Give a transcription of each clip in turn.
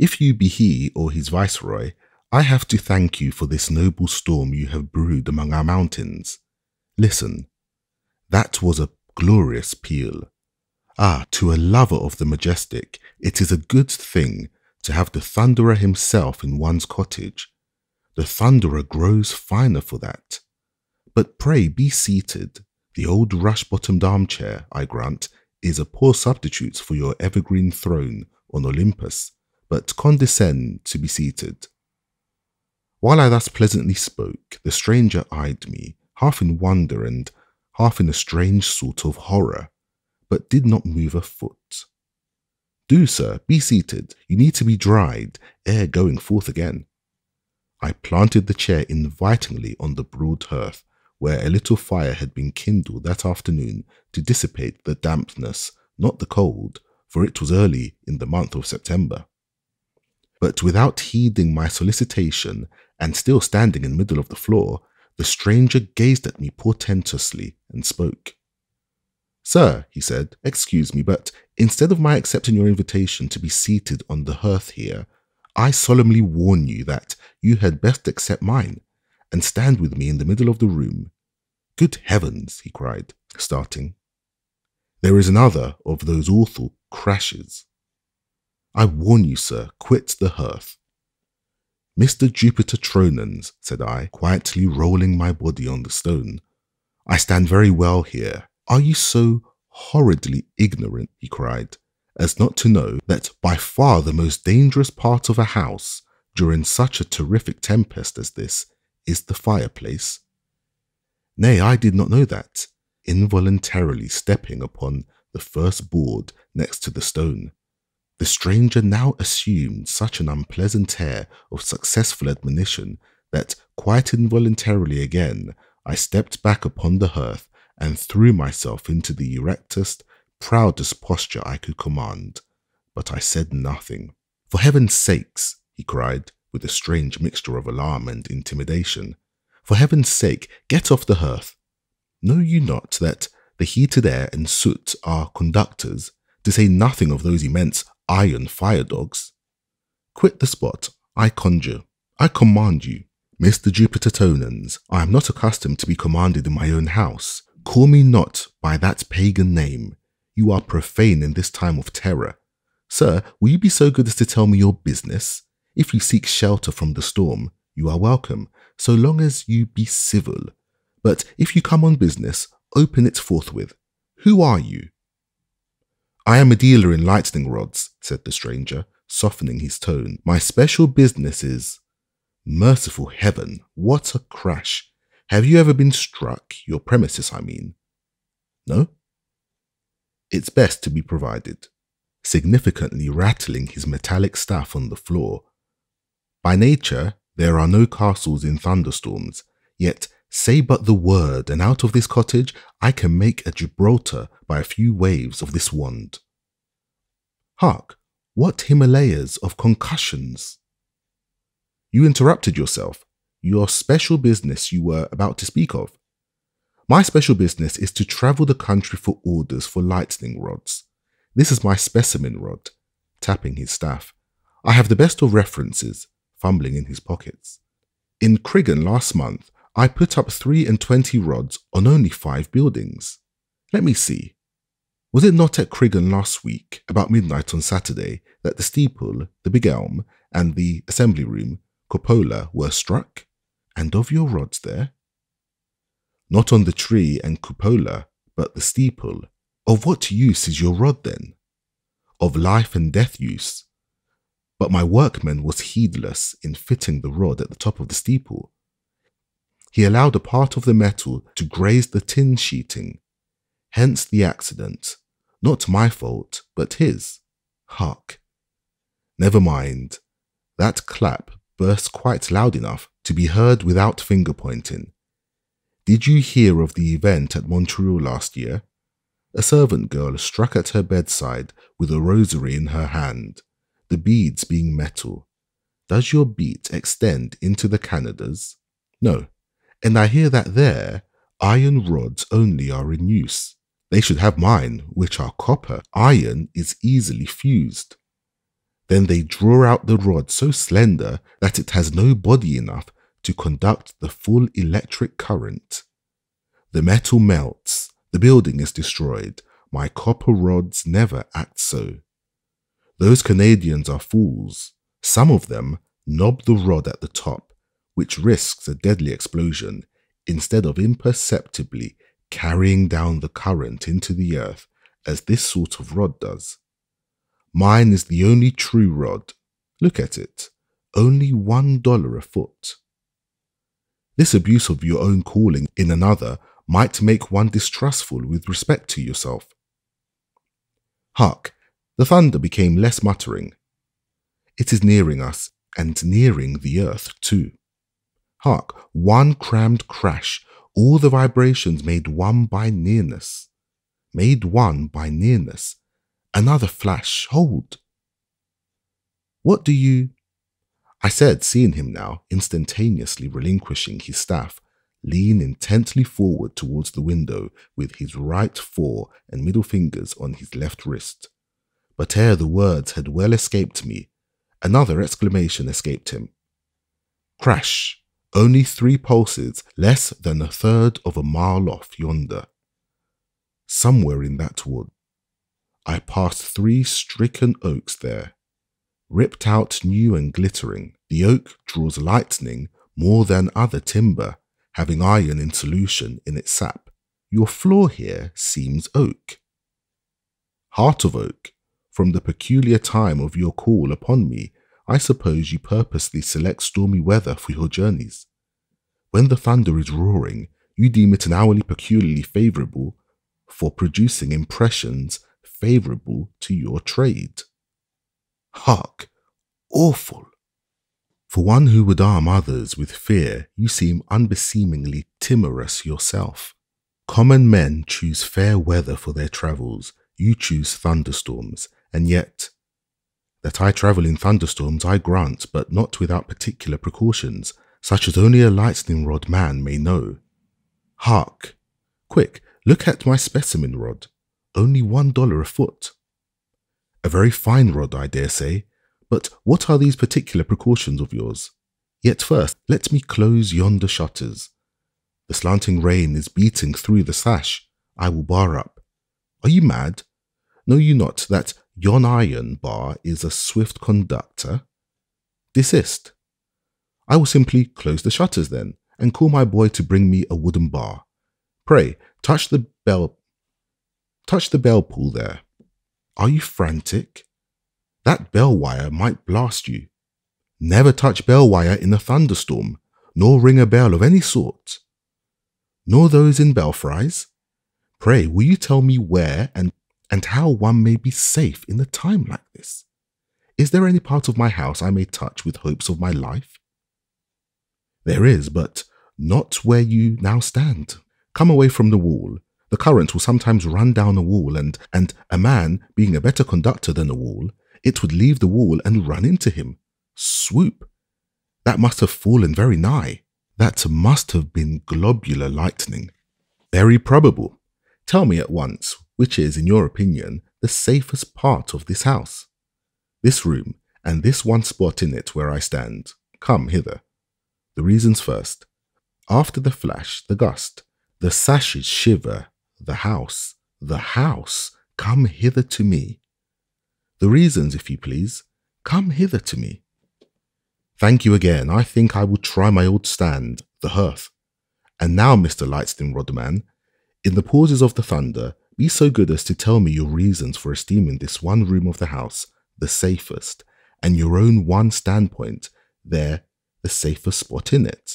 If you be he or his viceroy, I have to thank you for this noble storm you have brewed among our mountains. Listen, that was a glorious peal. Ah, to a lover of the majestic, it is a good thing to have the thunderer himself in one's cottage. The thunderer grows finer for that. But pray be seated. The old rush-bottomed armchair, I grant, is a poor substitute for your evergreen throne on Olympus, but condescend to be seated. While I thus pleasantly spoke, the stranger eyed me, half in wonder and half in a strange sort of horror, but did not move a foot. Do, sir, be seated. You need to be dried ere going forth again. I planted the chair invitingly on the broad hearth, where a little fire had been kindled that afternoon to dissipate the dampness, not the cold, for it was early in the month of September. But without heeding my solicitation, and still standing in the middle of the floor, the stranger gazed at me portentously and spoke. Sir, he said, excuse me, but instead of my accepting your invitation to be seated on the hearth here, I solemnly warn you that you had best accept mine, and stand with me in the middle of the room. Good heavens, he cried, starting. There is another of those awful crashes. I warn you, sir, quit the hearth. Mr. Jupiter Tronans, said I, quietly rolling my body on the stone. I stand very well here. Are you so horridly ignorant, he cried, as not to know that by far the most dangerous part of a house during such a terrific tempest as this is the fireplace? Nay, I did not know that, involuntarily stepping upon the first board next to the stone. The stranger now assumed such an unpleasant air of successful admonition that quite involuntarily again I stepped back upon the hearth and threw myself into the erectest, proudest posture I could command. But I said nothing. For heaven's sakes, he cried, with a strange mixture of alarm and intimidation. For heaven's sake, get off the hearth. Know you not that the heated air and soot are conductors, to say nothing of those immense iron fire dogs? Quit the spot, I conjure, I command you. Mr. Jupiter Tonans, I am not accustomed to be commanded in my own house. Call me not by that pagan name. You are profane in this time of terror. Sir, will you be so good as to tell me your business? If you seek shelter from the storm, you are welcome, so long as you be civil. But if you come on business, open it forthwith. Who are you? I am a dealer in lightning rods, said the stranger, softening his tone. My special business is... Merciful heaven, what a crash! Have you ever been struck? Your premises, I mean. No? It's best to be provided. Significantly rattling his metallic staff on the floor. By nature, there are no castles in thunderstorms, yet say but the word, and out of this cottage I can make a Gibraltar by a few waves of this wand. Hark, what Himalayas of concussions! You interrupted yourself. Your special business you were about to speak of. My special business is to travel the country for orders for lightning rods. This is my specimen rod, tapping his staff. I have the best of references, fumbling in his pockets. In Criggan last month, I put up 23 rods on only 5 buildings. Let me see. Was it not at Criggan last week, about midnight on Saturday, that the steeple, the big elm, and the assembly room, cupola, were struck? And of your rods there? Not on the tree and cupola, but the steeple. Of what use is your rod then? Of life and death use. But my workman was heedless in fitting the rod at the top of the steeple. He allowed a part of the metal to graze the tin sheeting. Hence the accident. Not my fault, but his. Hark. Never mind. That clap burst quite loud enough to be heard without finger-pointing. Did you hear of the event at Montreal last year? A servant girl struck at her bedside with a rosary in her hand, the beads being metal. Does your beat extend into the Canadas? No. And I hear that there, iron rods only are in use. They should have mine, which are copper. Iron is easily fused. Then they draw out the rod so slender that it has no body enough to conduct the full electric current. The metal melts, the building is destroyed. My copper rods never act so. Those Canadians are fools. Some of them knob the rod at the top, which risks a deadly explosion, instead of imperceptibly carrying down the current into the earth as this sort of rod does. Mine is the only true rod. Look at it. Only $1 a foot. This abuse of your own calling in another might make one distrustful with respect to yourself. Hark! The thunder became less muttering. It is nearing us, and nearing the earth too. Hark! One crammed crash, all the vibrations made one by nearness. Made one by nearness. Another flash, hold! What do you... I said, seeing him now, instantaneously relinquishing his staff, lean intently forward towards the window with his right fore and middle fingers on his left wrist. But ere the words had well escaped me, another exclamation escaped him. Crash! Only 3 pulses, less than a third of a mile off yonder. Somewhere in that wood. I passed 3 stricken oaks there, ripped out new and glittering. The oak draws lightning more than other timber, having iron in solution in its sap. Your floor here seems oak. Heart of oak, from the peculiar time of your call upon me, I suppose you purposely select stormy weather for your journeys. When the thunder is roaring, you deem it an hourly peculiarly favourable for producing impressions favourable to your trade. Hark! Awful! For one who would arm others with fear, you seem unbeseemingly timorous yourself. Common men choose fair weather for their travels, you choose thunderstorms, and yet... That I travel in thunderstorms I grant, but not without particular precautions, such as only a lightning rod man may know. Hark! Quick, look at my specimen rod. Only $1 a foot. A very fine rod, I dare say, but what are these particular precautions of yours? Yet first, let me close yonder shutters. The slanting rain is beating through the sash. I will bar up. Are you mad? Know you not that yon iron bar is a swift conductor? Desist. I will simply close the shutters then, and call my boy to bring me a wooden bar. Pray, touch the bell pull there. Are you frantic? That bell wire might blast you. Never touch bell wire in a thunderstorm, nor ring a bell of any sort. Nor those in belfries? Pray, will you tell me where and how one may be safe in a time like this? Is there any part of my house I may touch with hopes of my life? There is, but not where you now stand. Come away from the wall. The current will sometimes run down a wall, and a man being a better conductor than a wall, it would leave the wall and run into him. Swoop! That must have fallen very nigh. That must have been globular lightning. Very probable. Tell me at once, which is, in your opinion, the safest part of this house? This room, and this one spot in it where I stand. Come hither. The reasons first. After the flash, the gust, the sashes shiver, the house, come hither to me. The reasons, if you please, come hither to me. Thank you again. I think I will try my old stand, the hearth. And now, Mr. Lightning Rodman, in the pauses of the thunder, be so good as to tell me your reasons for esteeming this one room of the house the safest, and your own one standpoint there the safest spot in it.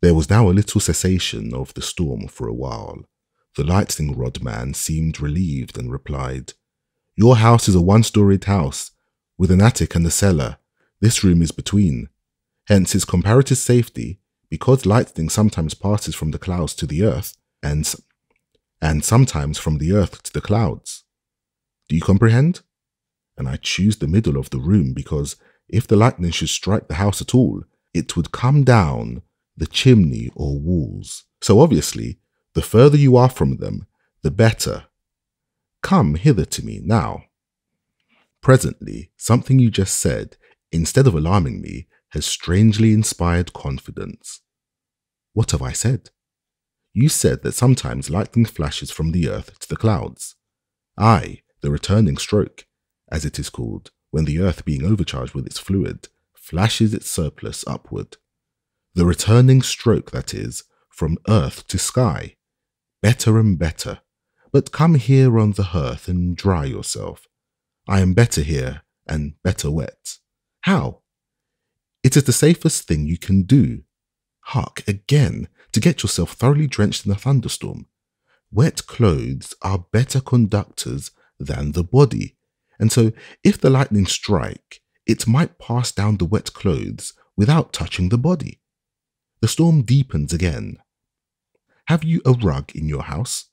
There was now a little cessation of the storm for a while. The lightning rod man seemed relieved and replied, Your house is a one-storied house, with an attic and a cellar. This room is between. Hence its comparative safety, because lightning sometimes passes from the clouds to the earth, and sometimes from the earth to the clouds. Do you comprehend? And I choose the middle of the room because if the lightning should strike the house at all, it would come down the chimney or walls. So obviously, the further you are from them, the better. Come hither to me now. Presently, something you just said, instead of alarming me, has strangely inspired confidence. What have I said? You said that sometimes lightning flashes from the earth to the clouds. Aye, the returning stroke, as it is called, when the earth, being overcharged with its fluid, flashes its surplus upward. The returning stroke, that is, from earth to sky. Better and better. But come here on the hearth and dry yourself. I am better here and better wet. How? It is the safest thing you can do. Hark, again, to get yourself thoroughly drenched in a thunderstorm. Wet clothes are better conductors than the body, and so if the lightning strike, it might pass down the wet clothes without touching the body. The storm deepens again. Have you a rug in your house?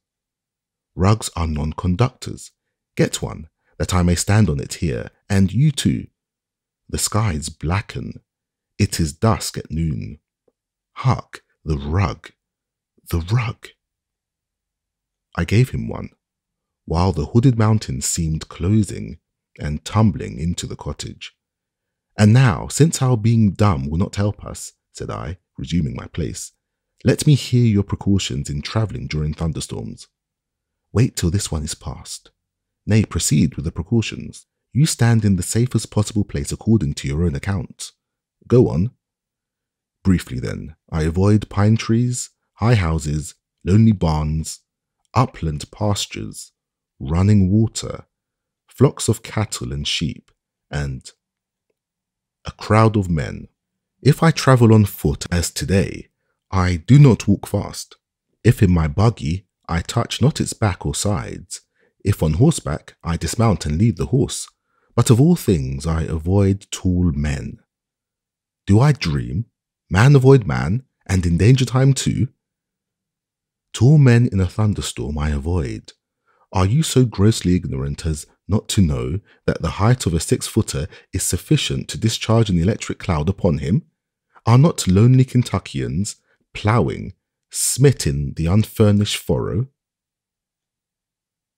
Rugs are non-conductors. Get one, that I may stand on it here, and you too. The skies blacken. It is dusk at noon. Hark, the rug, the rug. I gave him one, while the hooded mountains seemed closing and tumbling into the cottage. And now, since our being dumb will not help us, said I, resuming my place, let me hear your precautions in travelling during thunderstorms. Wait till this one is past. Nay, proceed with the precautions. You stand in the safest possible place according to your own account. Go on. Briefly then, I avoid pine trees, high houses, lonely barns, upland pastures, running water, flocks of cattle and sheep, and a crowd of men. If I travel on foot as today, I do not walk fast. If in my buggy, I touch not its back or sides. If on horseback, I dismount and lead the horse. But of all things, I avoid tall men. Do I dream? Man avoid man, and in danger time too? Tall men in a thunderstorm I avoid. Are you so grossly ignorant as not to know that the height of a 6-footer is sufficient to discharge an electric cloud upon him? Are not lonely Kentuckians ploughing, smitten the unfurnished furrow?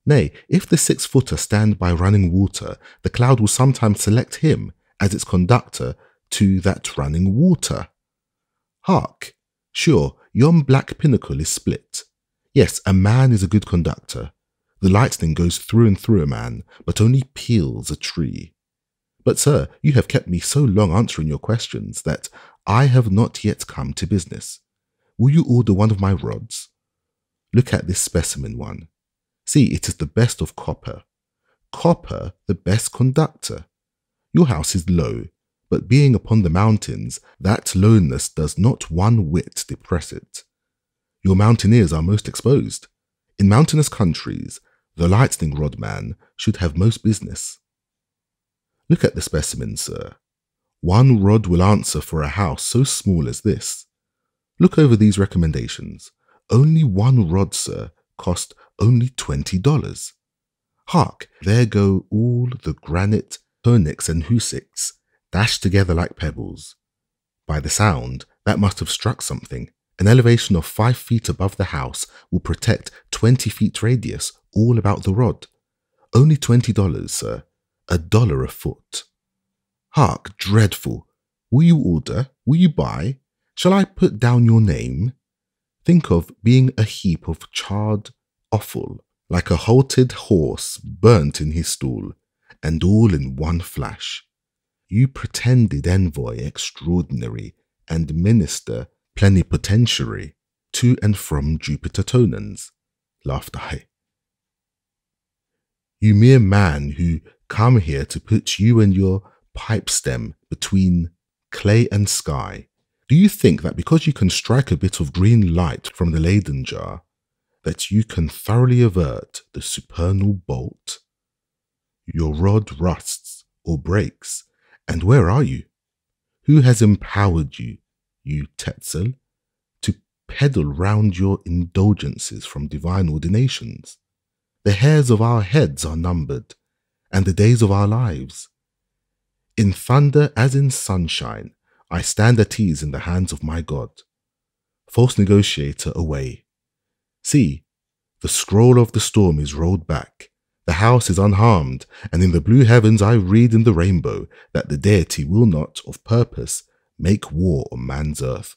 Nay, if the 6-footer stand by running water, the cloud will sometimes select him as its conductor to that running water. Hark! Sure, yon black pinnacle is split. Yes, a man is a good conductor. The lightning goes through and through a man, but only peels a tree. But sir, you have kept me so long answering your questions that I have not yet come to business. Will you order one of my rods? Look at this specimen one. See, it is the best of copper. Copper, the best conductor. Your house is low, but being upon the mountains, that lowness does not one whit depress it. Your mountaineers are most exposed. In mountainous countries, the lightning rod man should have most business. Look at the specimen, sir. One rod will answer for a house so small as this. Look over these recommendations. Only one rod, sir, cost only $20. Hark, there go all the granite, tonics and husics, dashed together like pebbles. By the sound, that must have struck something. An elevation of 5 feet above the house will protect 20 feet radius all about the rod. Only $20, sir. $1 a foot. Hark, dreadful. Will you order? Will you buy? Shall I put down your name? Think of being a heap of charred offal, like a halted horse burnt in his stall, and all in one flash. You pretended envoy extraordinary and minister plenipotentiary to and from Jupiter Tonans, laughed I. You mere man who come here to put you and your pipe stem between clay and sky. Do you think that because you can strike a bit of green light from the Leyden jar, that you can thoroughly avert the supernal bolt? Your rod rusts or breaks, and where are you? Who has empowered you, you Tetzel, to peddle round your indulgences from divine ordinations? The hairs of our heads are numbered, and the days of our lives. In thunder as in sunshine, I stand at ease in the hands of my God. False negotiator, away. See, the scroll of the storm is rolled back, The house is unharmed, and in the blue heavens I read in the rainbow that the deity will not, of purpose, make war on man's earth.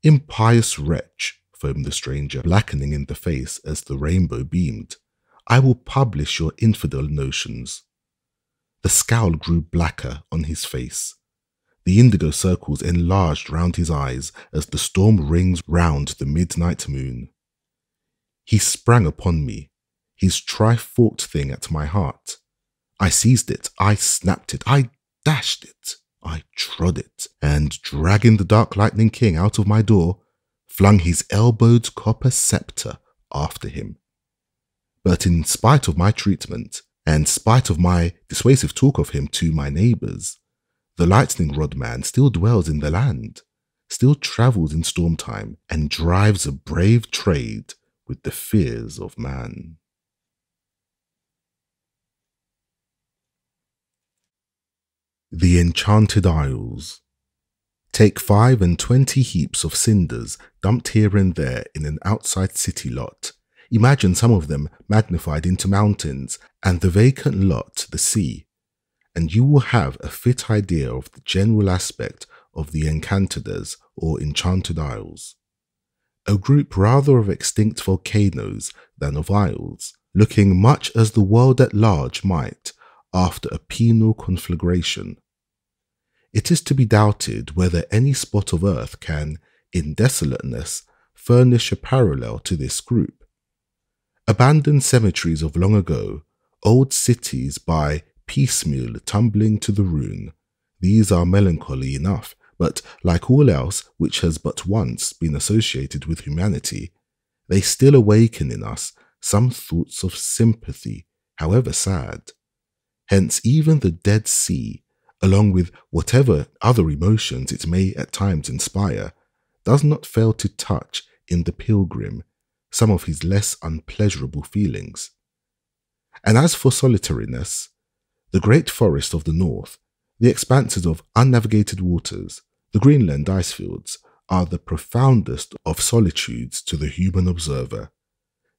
Impious wretch, foamed the stranger, blackening in the face as the rainbow beamed, I will publish your infidel notions. The scowl grew blacker on his face. The indigo circles enlarged round his eyes as the storm rings round the midnight moon. He sprang upon me, his tri-forked thing at my heart. I seized it, I snapped it, I dashed it, I trod it, and dragging the Dark Lightning King out of my door, flung his elbowed copper scepter after him. But in spite of my treatment, and spite of my dissuasive talk of him to my neighbours, the lightning rod man still dwells in the land, still travels in storm time, and drives a brave trade with the fears of man. The Enchanted Isles. Take 25 heaps of cinders dumped here and there in an outside city lot. Imagine some of them magnified into mountains and the vacant lot the sea, and you will have a fit idea of the general aspect of the Enchanted or Enchanted Isles. A group rather of extinct volcanoes than of isles, looking much as the world at large might after a penal conflagration. It is to be doubted whether any spot of earth can, in desolateness, furnish a parallel to this group. Abandoned cemeteries of long ago, old cities by piecemeal tumbling to the ruin, these are melancholy enough, but like all else which has but once been associated with humanity, they still awaken in us some thoughts of sympathy, however sad. Hence even the Dead Sea, along with whatever other emotions it may at times inspire, does not fail to touch in the pilgrim some of his less unpleasurable feelings. And as for solitariness, the great forest of the north, the expanses of unnavigated waters, the Greenland icefields, are the profoundest of solitudes to the human observer.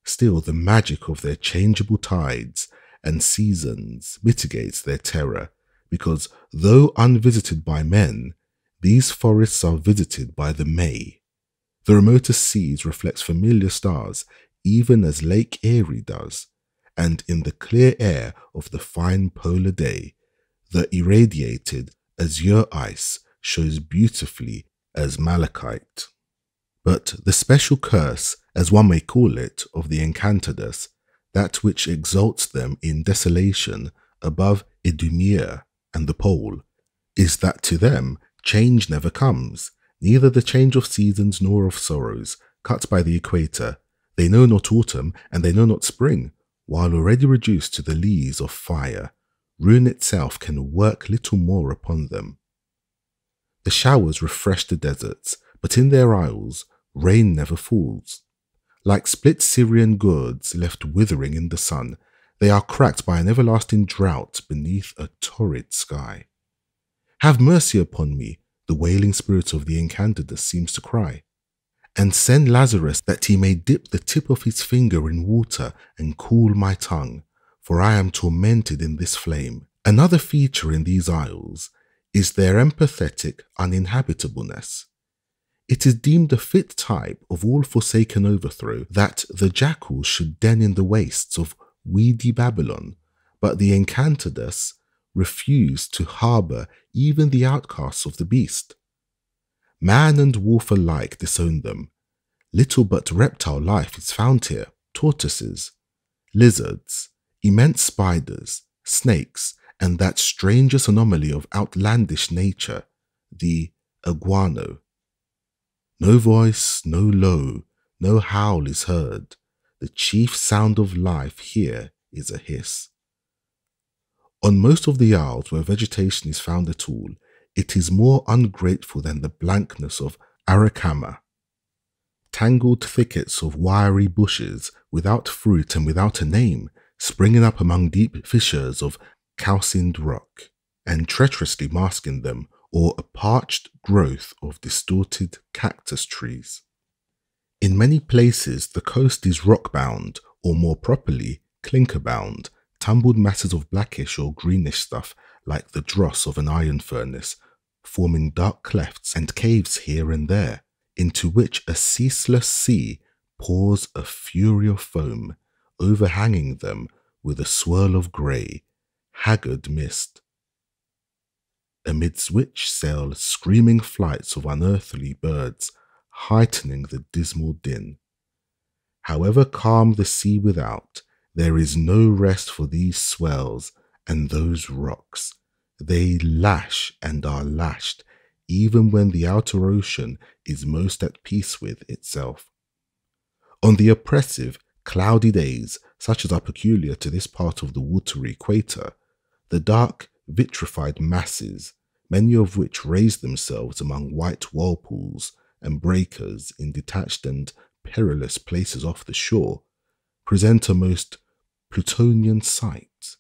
Still, the magic of their changeable tides and seasons mitigates their terror, because though unvisited by men, these forests are visited by the May. The remotest seas reflect familiar stars, even as Lake Erie does, and in the clear air of the fine polar day, the irradiated azure ice shows beautifully as malachite. But the special curse, as one may call it, of the Enchanted, that which exalts them in desolation above Idumea and the pole, is that to them change never comes, neither the change of seasons nor of sorrows. Cut by the equator, they know not autumn and they know not spring, while already reduced to the lees of fire, ruin itself can work little more upon them. The showers refresh the deserts, but in their isles rain never falls. Like split Syrian gourds left withering in the sun, they are cracked by an everlasting drought beneath a torrid sky. Have mercy upon me, the wailing spirit of the Enchanted seems to cry, and send Lazarus that he may dip the tip of his finger in water and cool my tongue, for I am tormented in this flame. Another feature in these isles is their empathetic uninhabitableness. It is deemed a fit type of all forsaken overthrow that the jackals should den in the wastes of weedy Babylon, but the Enchanted refuse to harbour even the outcasts of the beast. Man and wolf alike disown them. Little but reptile life is found here: tortoises, lizards, immense spiders, snakes, and that strangest anomaly of outlandish nature, the iguano. No voice, no low, no howl is heard. The chief sound of life here is a hiss. On most of the isles where vegetation is found at all, it is more ungrateful than the blankness of Arakama. Tangled thickets of wiry bushes, without fruit and without a name, springing up among deep fissures of calcined rock, and treacherously masking them, or a parched growth of distorted cactus trees. In many places the coast is rock-bound, or more properly, clinker-bound, tumbled masses of blackish or greenish stuff like the dross of an iron furnace, forming dark clefts and caves here and there, into which a ceaseless sea pours a fury of foam, overhanging them with a swirl of grey, haggard mist, amidst which sail screaming flights of unearthly birds, heightening the dismal din. However calm the sea without, there is no rest for these swells and those rocks. They lash and are lashed, even when the outer ocean is most at peace with itself. On the oppressive, cloudy days, such as are peculiar to this part of the watery equator, the dark, vitrified masses, many of which raise themselves among white whirlpools and breakers in detached and perilous places off the shore, present a most Plutonian sight.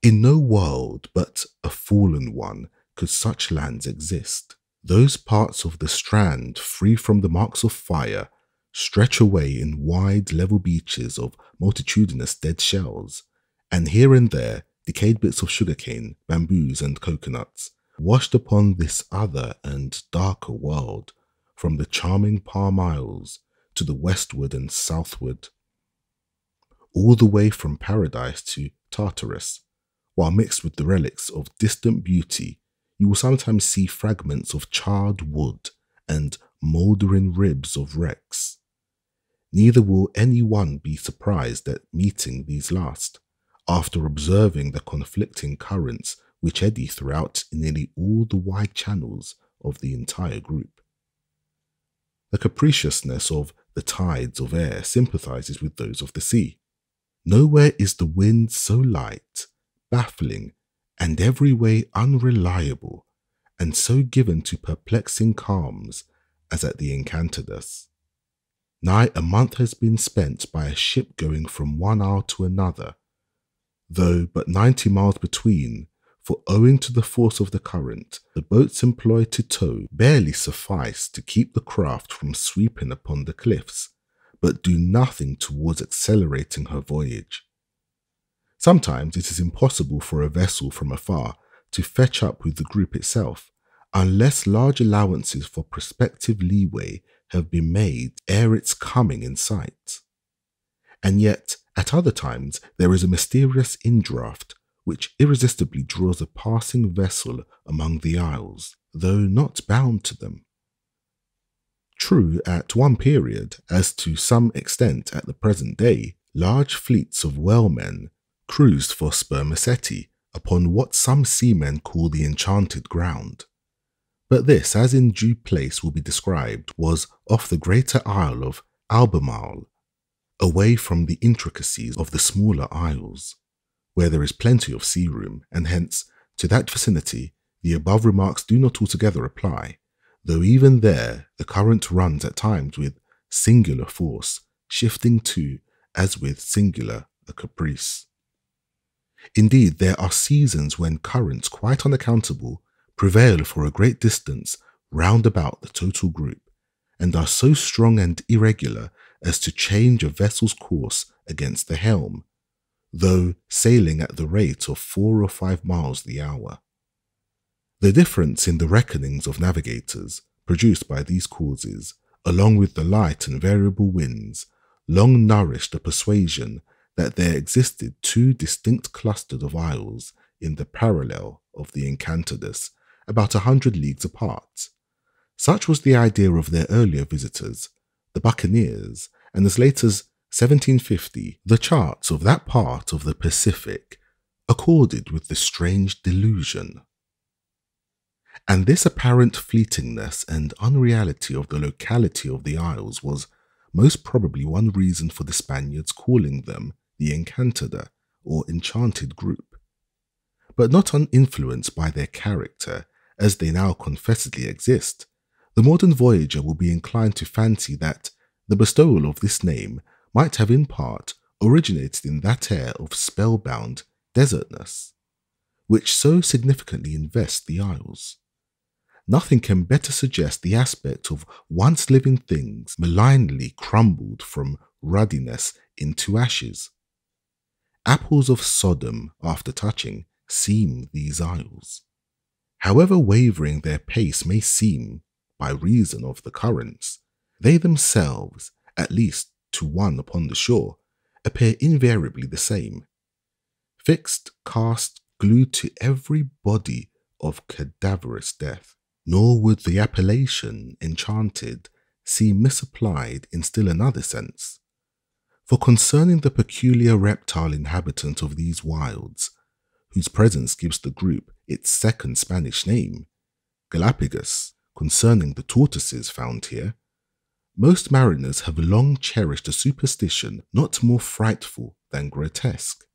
In no world but a fallen one could such lands exist. Those parts of the strand free from the marks of fire stretch away in wide level beaches of multitudinous dead shells, and here and there decayed bits of sugarcane, bamboos and coconuts, washed upon this other and darker world, from the charming Palm Isles to the westward and southward, all the way from Paradise to Tartarus. While mixed with the relics of distant beauty, you will sometimes see fragments of charred wood and mouldering ribs of wrecks. Neither will any one be surprised at meeting these last, after observing the conflicting currents which eddy throughout nearly all the wide channels of the entire group. The capriciousness of the tides of air sympathizes with those of the sea. Nowhere is the wind so light, baffling, and every way unreliable, and so given to perplexing calms as at the Enchanted Isles. Nigh a month has been spent by a ship going from one isle to another, though but 90 miles between, for owing to the force of the current, the boats employed to tow barely suffice to keep the craft from sweeping upon the cliffs, but do nothing towards accelerating her voyage. Sometimes it is impossible for a vessel from afar to fetch up with the group itself, unless large allowances for prospective leeway have been made ere its coming in sight. And yet, at other times, there is a mysterious indraft which irresistibly draws a passing vessel among the isles, though not bound to them. True, at one period, as to some extent at the present day, large fleets of whalemen cruised for spermaceti upon what some seamen call the enchanted ground. But this, as in due place will be described, was off the greater isle of Albemarle, away from the intricacies of the smaller isles, where there is plenty of sea room, and hence, to that vicinity, the above remarks do not altogether apply, though even there the current runs at times with singular force, shifting to, as with singular, a caprice. Indeed, there are seasons when currents quite unaccountable prevail for a great distance round about the total group, and are so strong and irregular as to change a vessel's course against the helm, though sailing at the rate of 4 or 5 miles the hour. The difference in the reckonings of navigators produced by these causes, along with the light and variable winds, long nourished a persuasion that there existed 2 distinct clusters of isles in the parallel of the Enchanted Isles, about 100 leagues apart. Such was the idea of their earlier visitors, the buccaneers, and as late as 1750, the charts of that part of the Pacific accorded with the strange delusion. And this apparent fleetingness and unreality of the locality of the isles was most probably one reason for the Spaniards calling them the Encantada, or Enchanted Group. But not uninfluenced by their character, as they now confessedly exist, the modern voyager will be inclined to fancy that the bestowal of this name might have in part originated in that air of spellbound desertness, which so significantly invests the isles. Nothing can better suggest the aspect of once living things malignly crumbled from ruddiness into ashes. apples of Sodom after touching seem these isles. However wavering their pace may seem by reason of the currents, they themselves, at least to one upon the shore, appear invariably the same. Fixed, cast, glued to every body of cadaverous death. Nor would the appellation enchanted seem misapplied in still another sense. For concerning the peculiar reptile inhabitant of these wilds, whose presence gives the group its second Spanish name, Galapagos, concerning the tortoises found here, most mariners have long cherished a superstition not more frightful than grotesque.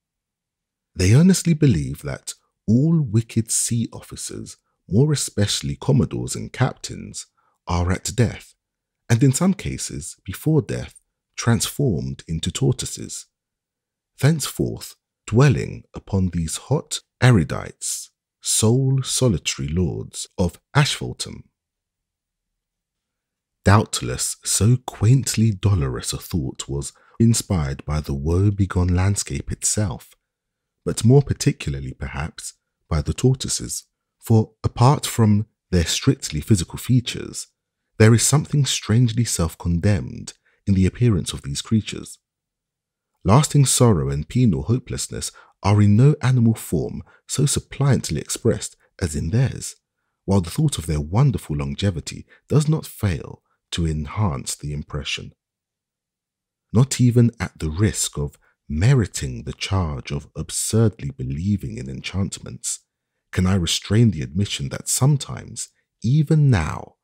They earnestly believe that all wicked sea officers, more especially commodores and captains, are at death, and in some cases, before death, transformed into tortoises, thenceforth dwelling upon these hot erudites, sole solitary lords of asphaltum. Doubtless so quaintly dolorous a thought was inspired by the woe-begone landscape itself, but more particularly perhaps by the tortoises, for apart from their strictly physical features, there is something strangely self-condemned in the appearance of these creatures. Lasting sorrow and penal hopelessness are in no animal form so suppliantly expressed as in theirs, while the thought of their wonderful longevity does not fail to enhance the impression. Not even at the risk of meriting the charge of absurdly believing in enchantments, can I restrain the admission that sometimes, even now,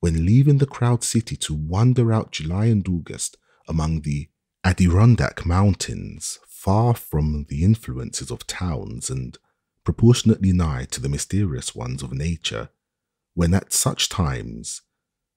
when leaving the crowd city to wander out July and August among the Adirondack Mountains, far from the influences of towns and proportionately nigh to the mysterious ones of nature, when at such times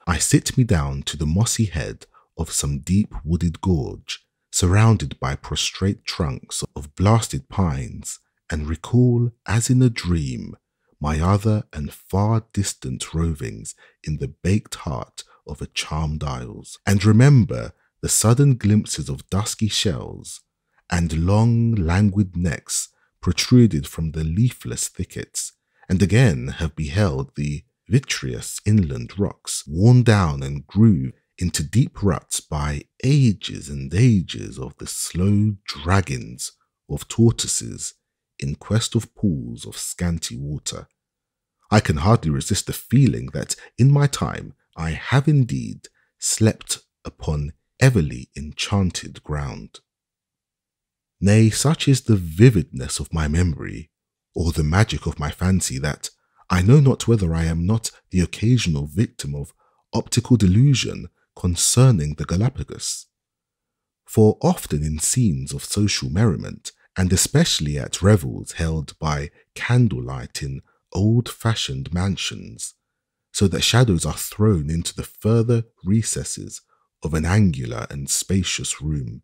I sit me down to the mossy head of some deep wooded gorge, surrounded by prostrate trunks of blasted pines, and recall, as in a dream, my other and far distant rovings in the baked heart of a charmed isles, and remember the sudden glimpses of dusky shells and long languid necks protruded from the leafless thickets, and again have beheld the vitreous inland rocks worn down and grooved into deep ruts by ages and ages of the slow draggings of tortoises in quest of pools of scanty water. I can hardly resist the feeling that in my time I have indeed slept upon everly enchanted ground. Nay, such is the vividness of my memory, or the magic of my fancy, that I know not whether I am not the occasional victim of optical delusion concerning the Galapagos. For often in scenes of social merriment, and especially at revels held by candlelight in old-fashioned mansions, so that shadows are thrown into the further recesses of an angular and spacious room,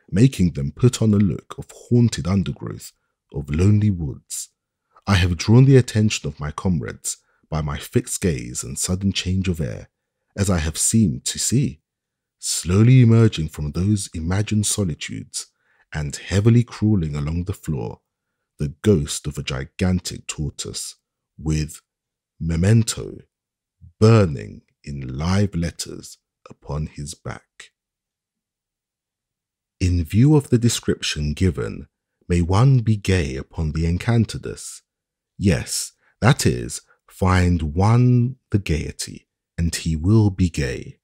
making them put on a look of haunted undergrowth, of lonely woods, I have drawn the attention of my comrades by my fixed gaze and sudden change of air, as I have seemed to see, slowly emerging from those imagined solitudes, and heavily crawling along the floor, the ghost of a gigantic tortoise, with memento burning in live letters upon his back. In view of the description given, may one be gay upon the Enchanted? Yes, that is, find one the gaiety, and he will be gay.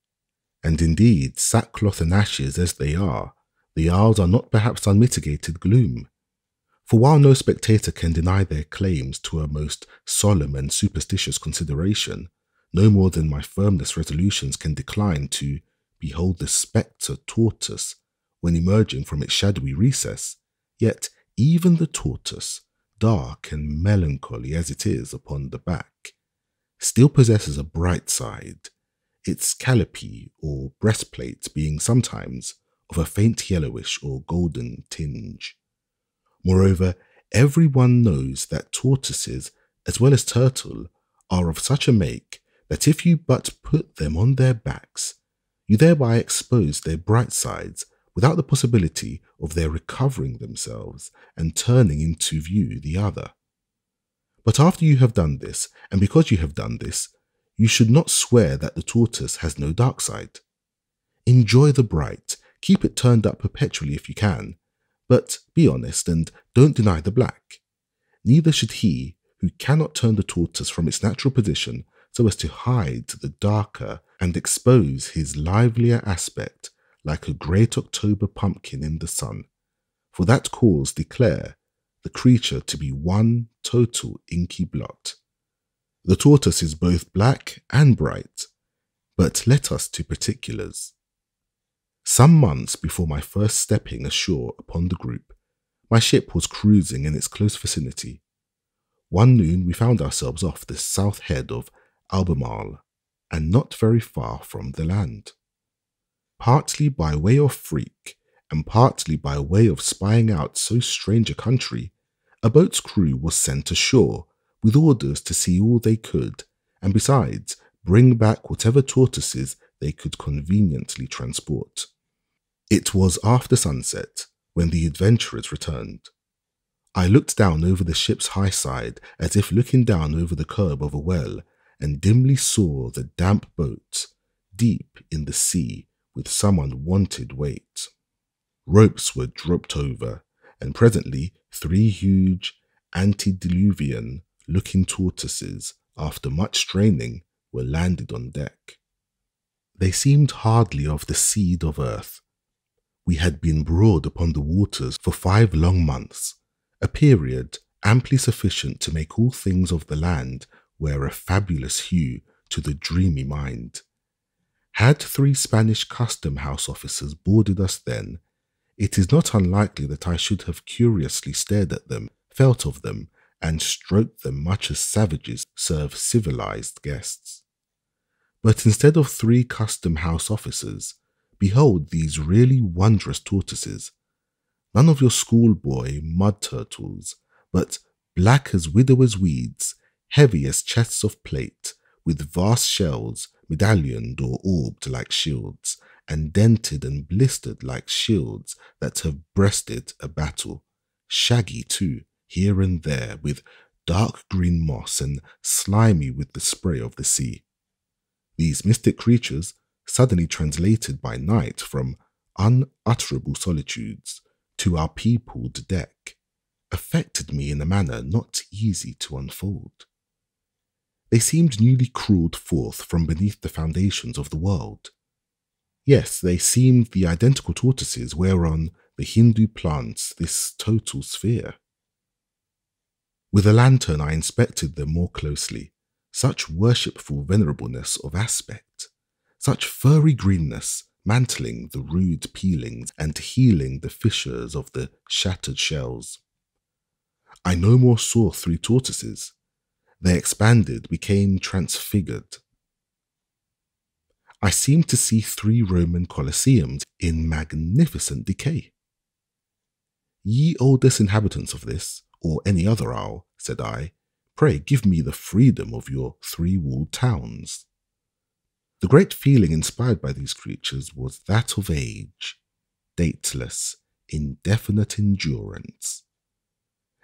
And indeed, sackcloth and ashes as they are, the Isles are not perhaps unmitigated gloom. For while no spectator can deny their claims to a most solemn and superstitious consideration, no more than my firmest resolutions can decline to behold the spectre tortoise when emerging from its shadowy recess, yet even the tortoise, dark and melancholy as it is upon the back, still possesses a bright side, its callipee or breastplate being sometimes of a faint yellowish or golden tinge. Moreover, everyone knows that tortoises, as well as turtle, are of such a make that if you but put them on their backs, you thereby expose their bright sides without the possibility of their recovering themselves and turning into view the other. But after you have done this, and because you have done this, you should not swear that the tortoise has no dark side. Enjoy the bright, keep it turned up perpetually if you can, but be honest and don't deny the black. Neither should he who cannot turn the tortoise from its natural position so as to hide the darker and expose his livelier aspect like a great October pumpkin in the sun, for that cause declare the creature to be one total inky blot. The tortoise is both black and bright, but let us to particulars. Some months before my first stepping ashore upon the group, my ship was cruising in its close vicinity. One noon we found ourselves off the south head of Albemarle, and not very far from the land. Partly by way of freak, and partly by way of spying out so strange a country, a boat's crew was sent ashore with orders to see all they could, and besides, bring back whatever tortoises they could conveniently transport. It was after sunset when the adventurers returned. I looked down over the ship's high side as if looking down over the curb of a well, and dimly saw the damp boat deep in the sea with some unwonted weight. Ropes were dropped over, and presently 3 huge antediluvian-looking tortoises, after much straining, were landed on deck. They seemed hardly of the seed of earth. We had been broad upon the waters for 5 long months, a period amply sufficient to make all things of the land wear a fabulous hue to the dreamy mind. Had 3 Spanish custom house officers boarded us then, it is not unlikely that I should have curiously stared at them, felt of them, and stroked them much as savages serve civilized guests. But instead of 3 custom house officers, behold these really wondrous tortoises, none of your schoolboy mud turtles, but black as widowers' weeds, heavy as chests of plate, with vast shells, medallioned or orbed like shields, and dented and blistered like shields that have breasted a battle, shaggy too, here and there, with dark green moss and slimy with the spray of the sea. These mystic creatures, suddenly translated by night from unutterable solitudes to our peopled deck, affected me in a manner not easy to unfold. They seemed newly crawled forth from beneath the foundations of the world. Yes, they seemed the identical tortoises whereon the Hindu plants this total sphere. With a lantern I inspected them more closely. Such worshipful venerableness of aspect, such furry greenness, mantling the rude peelings and healing the fissures of the shattered shells. I no more saw 3 tortoises. They expanded, became transfigured. I seemed to see 3 Roman Colosseums in magnificent decay. Ye oldest inhabitants of this, or any other isle, said I, pray give me the freedom of your 3-walled towns. The great feeling inspired by these creatures was that of age, dateless, indefinite endurance.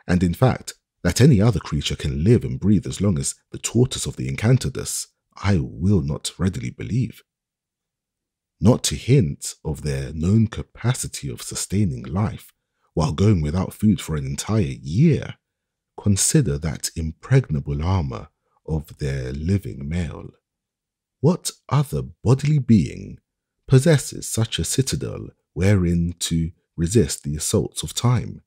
And in fact, that any other creature can live and breathe as long as the tortoise of the Enchanted Isles, I will not readily believe. Not to hint of their known capacity of sustaining life while going without food for an entire year, consider that impregnable armour of their living male. What other bodily being possesses such a citadel wherein to resist the assaults of time?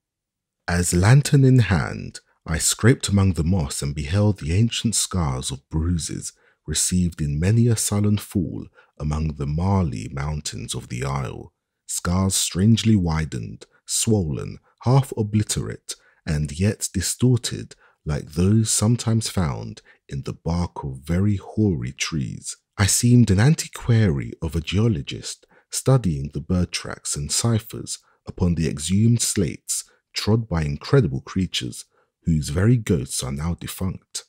As lantern in hand, I scraped among the moss and beheld the ancient scars of bruises received in many a sullen fall among the marly mountains of the isle, scars strangely widened, swollen, half obliterate, and yet distorted like those sometimes found in the bark of very hoary trees. I seemed an antiquary of a geologist studying the bird tracks and ciphers upon the exhumed slates trod by incredible creatures whose very ghosts are now defunct.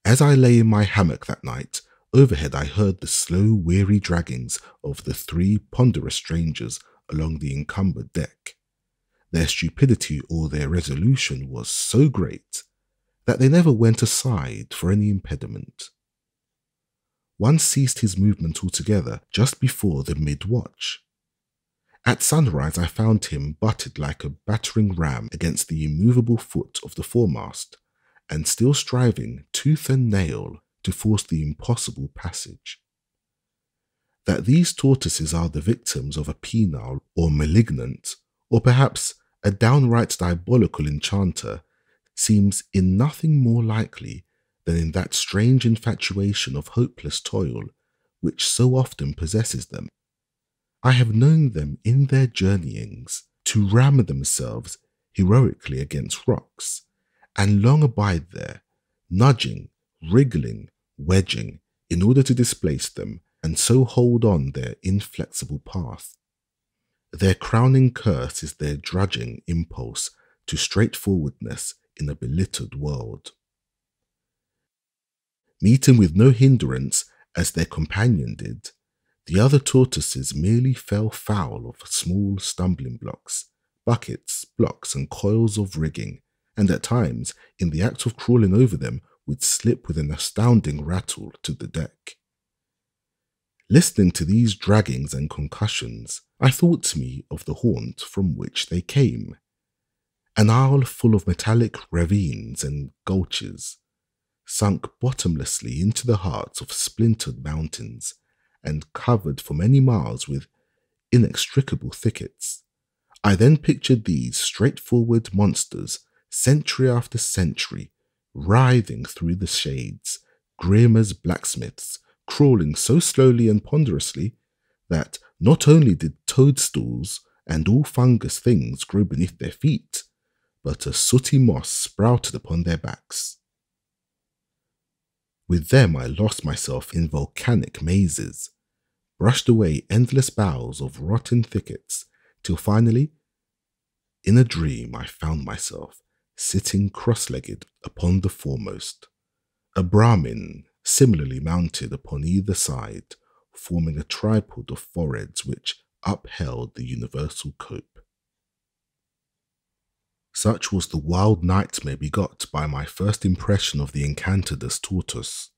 As I lay in my hammock that night, overhead I heard the slow, weary draggings of the 3 ponderous strangers along the encumbered deck. Their stupidity or their resolution was so great that they never went aside for any impediment. One ceased his movement altogether just before the mid-watch. At sunrise I found him butted like a battering ram against the immovable foot of the foremast, and still striving tooth and nail to force the impossible passage. That these tortoises are the victims of a penile or malignant, or perhaps a downright diabolical enchanter, seems in nothing more likely than in that strange infatuation of hopeless toil which so often possesses them. I have known them in their journeyings to ram themselves heroically against rocks, and long abide there, nudging, wriggling, wedging, in order to displace them, and so hold on their inflexible path. Their crowning curse is their drudging impulse to straightforwardness in a belittled world. Meeting with no hindrance as their companion did, the other tortoises merely fell foul of small stumbling blocks, buckets, blocks, and coils of rigging, and at times, in the act of crawling over them, would slip with an astounding rattle to the deck. Listening to these draggings and concussions, I thought to me of the haunt from which they came. An isle full of metallic ravines and gulches, sunk bottomlessly into the hearts of splintered mountains, and covered for many miles with inextricable thickets. I then pictured these straightforward monsters, century after century, writhing through the shades, grim as blacksmiths, crawling so slowly and ponderously that not only did toadstools and all fungus things grow beneath their feet, but a sooty moss sprouted upon their backs. With them I lost myself in volcanic mazes, brushed away endless boughs of rotten thickets, till finally, in a dream, I found myself sitting cross-legged upon the foremost, a Brahmin similarly mounted upon either side, forming a tripod of foreheads which upheld the universal cope. Such was the wild nightmare begot by my first impression of the Enchanted tortoise.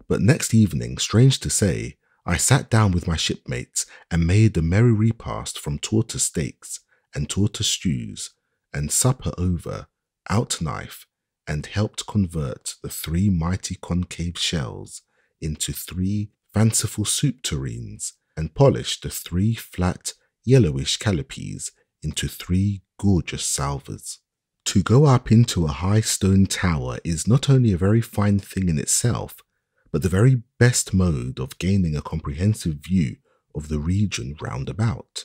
But next evening, strange to say, I sat down with my shipmates and made a merry repast from tortoise steaks and tortoise stews, and supper over, out knife, and helped convert the 3 mighty concave shells into 3 fanciful soup tureens, and polished the 3 flat, yellowish calipes into 3 gorgeous salvers. To go up into a high stone tower is not only a very fine thing in itself, but the very best mode of gaining a comprehensive view of the region round about.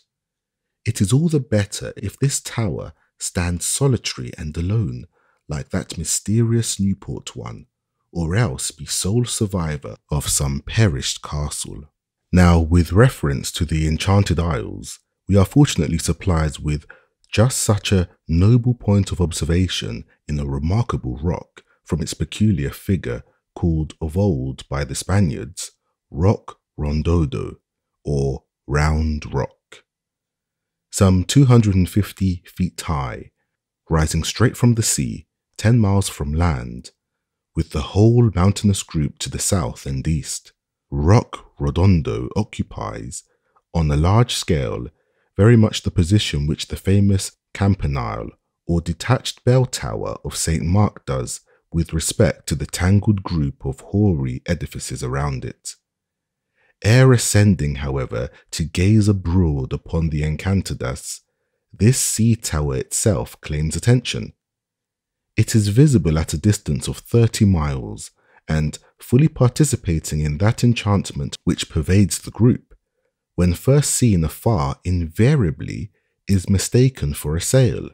It is all the better if this tower stands solitary and alone, like that mysterious Newport one, or else be sole survivor of some perished castle. Now, with reference to the Enchanted Isles, we are fortunately supplied with just such a noble point of observation in a remarkable rock from its peculiar figure, called of old by the Spaniards Rock Rondodo, or Round Rock. Some 250 feet high, rising straight from the sea, 10 miles from land, with the whole mountainous group to the south and east, Rock Rodondo occupies, on a large scale, very much the position which the famous campanile or detached bell tower of St. Mark does with respect to the tangled group of hoary edifices around it. Ere ascending, however, to gaze abroad upon the Encantadas, this sea tower itself claims attention. It is visible at a distance of 30 miles, and fully participating in that enchantment which pervades the group, when first seen afar invariably is mistaken for a sail.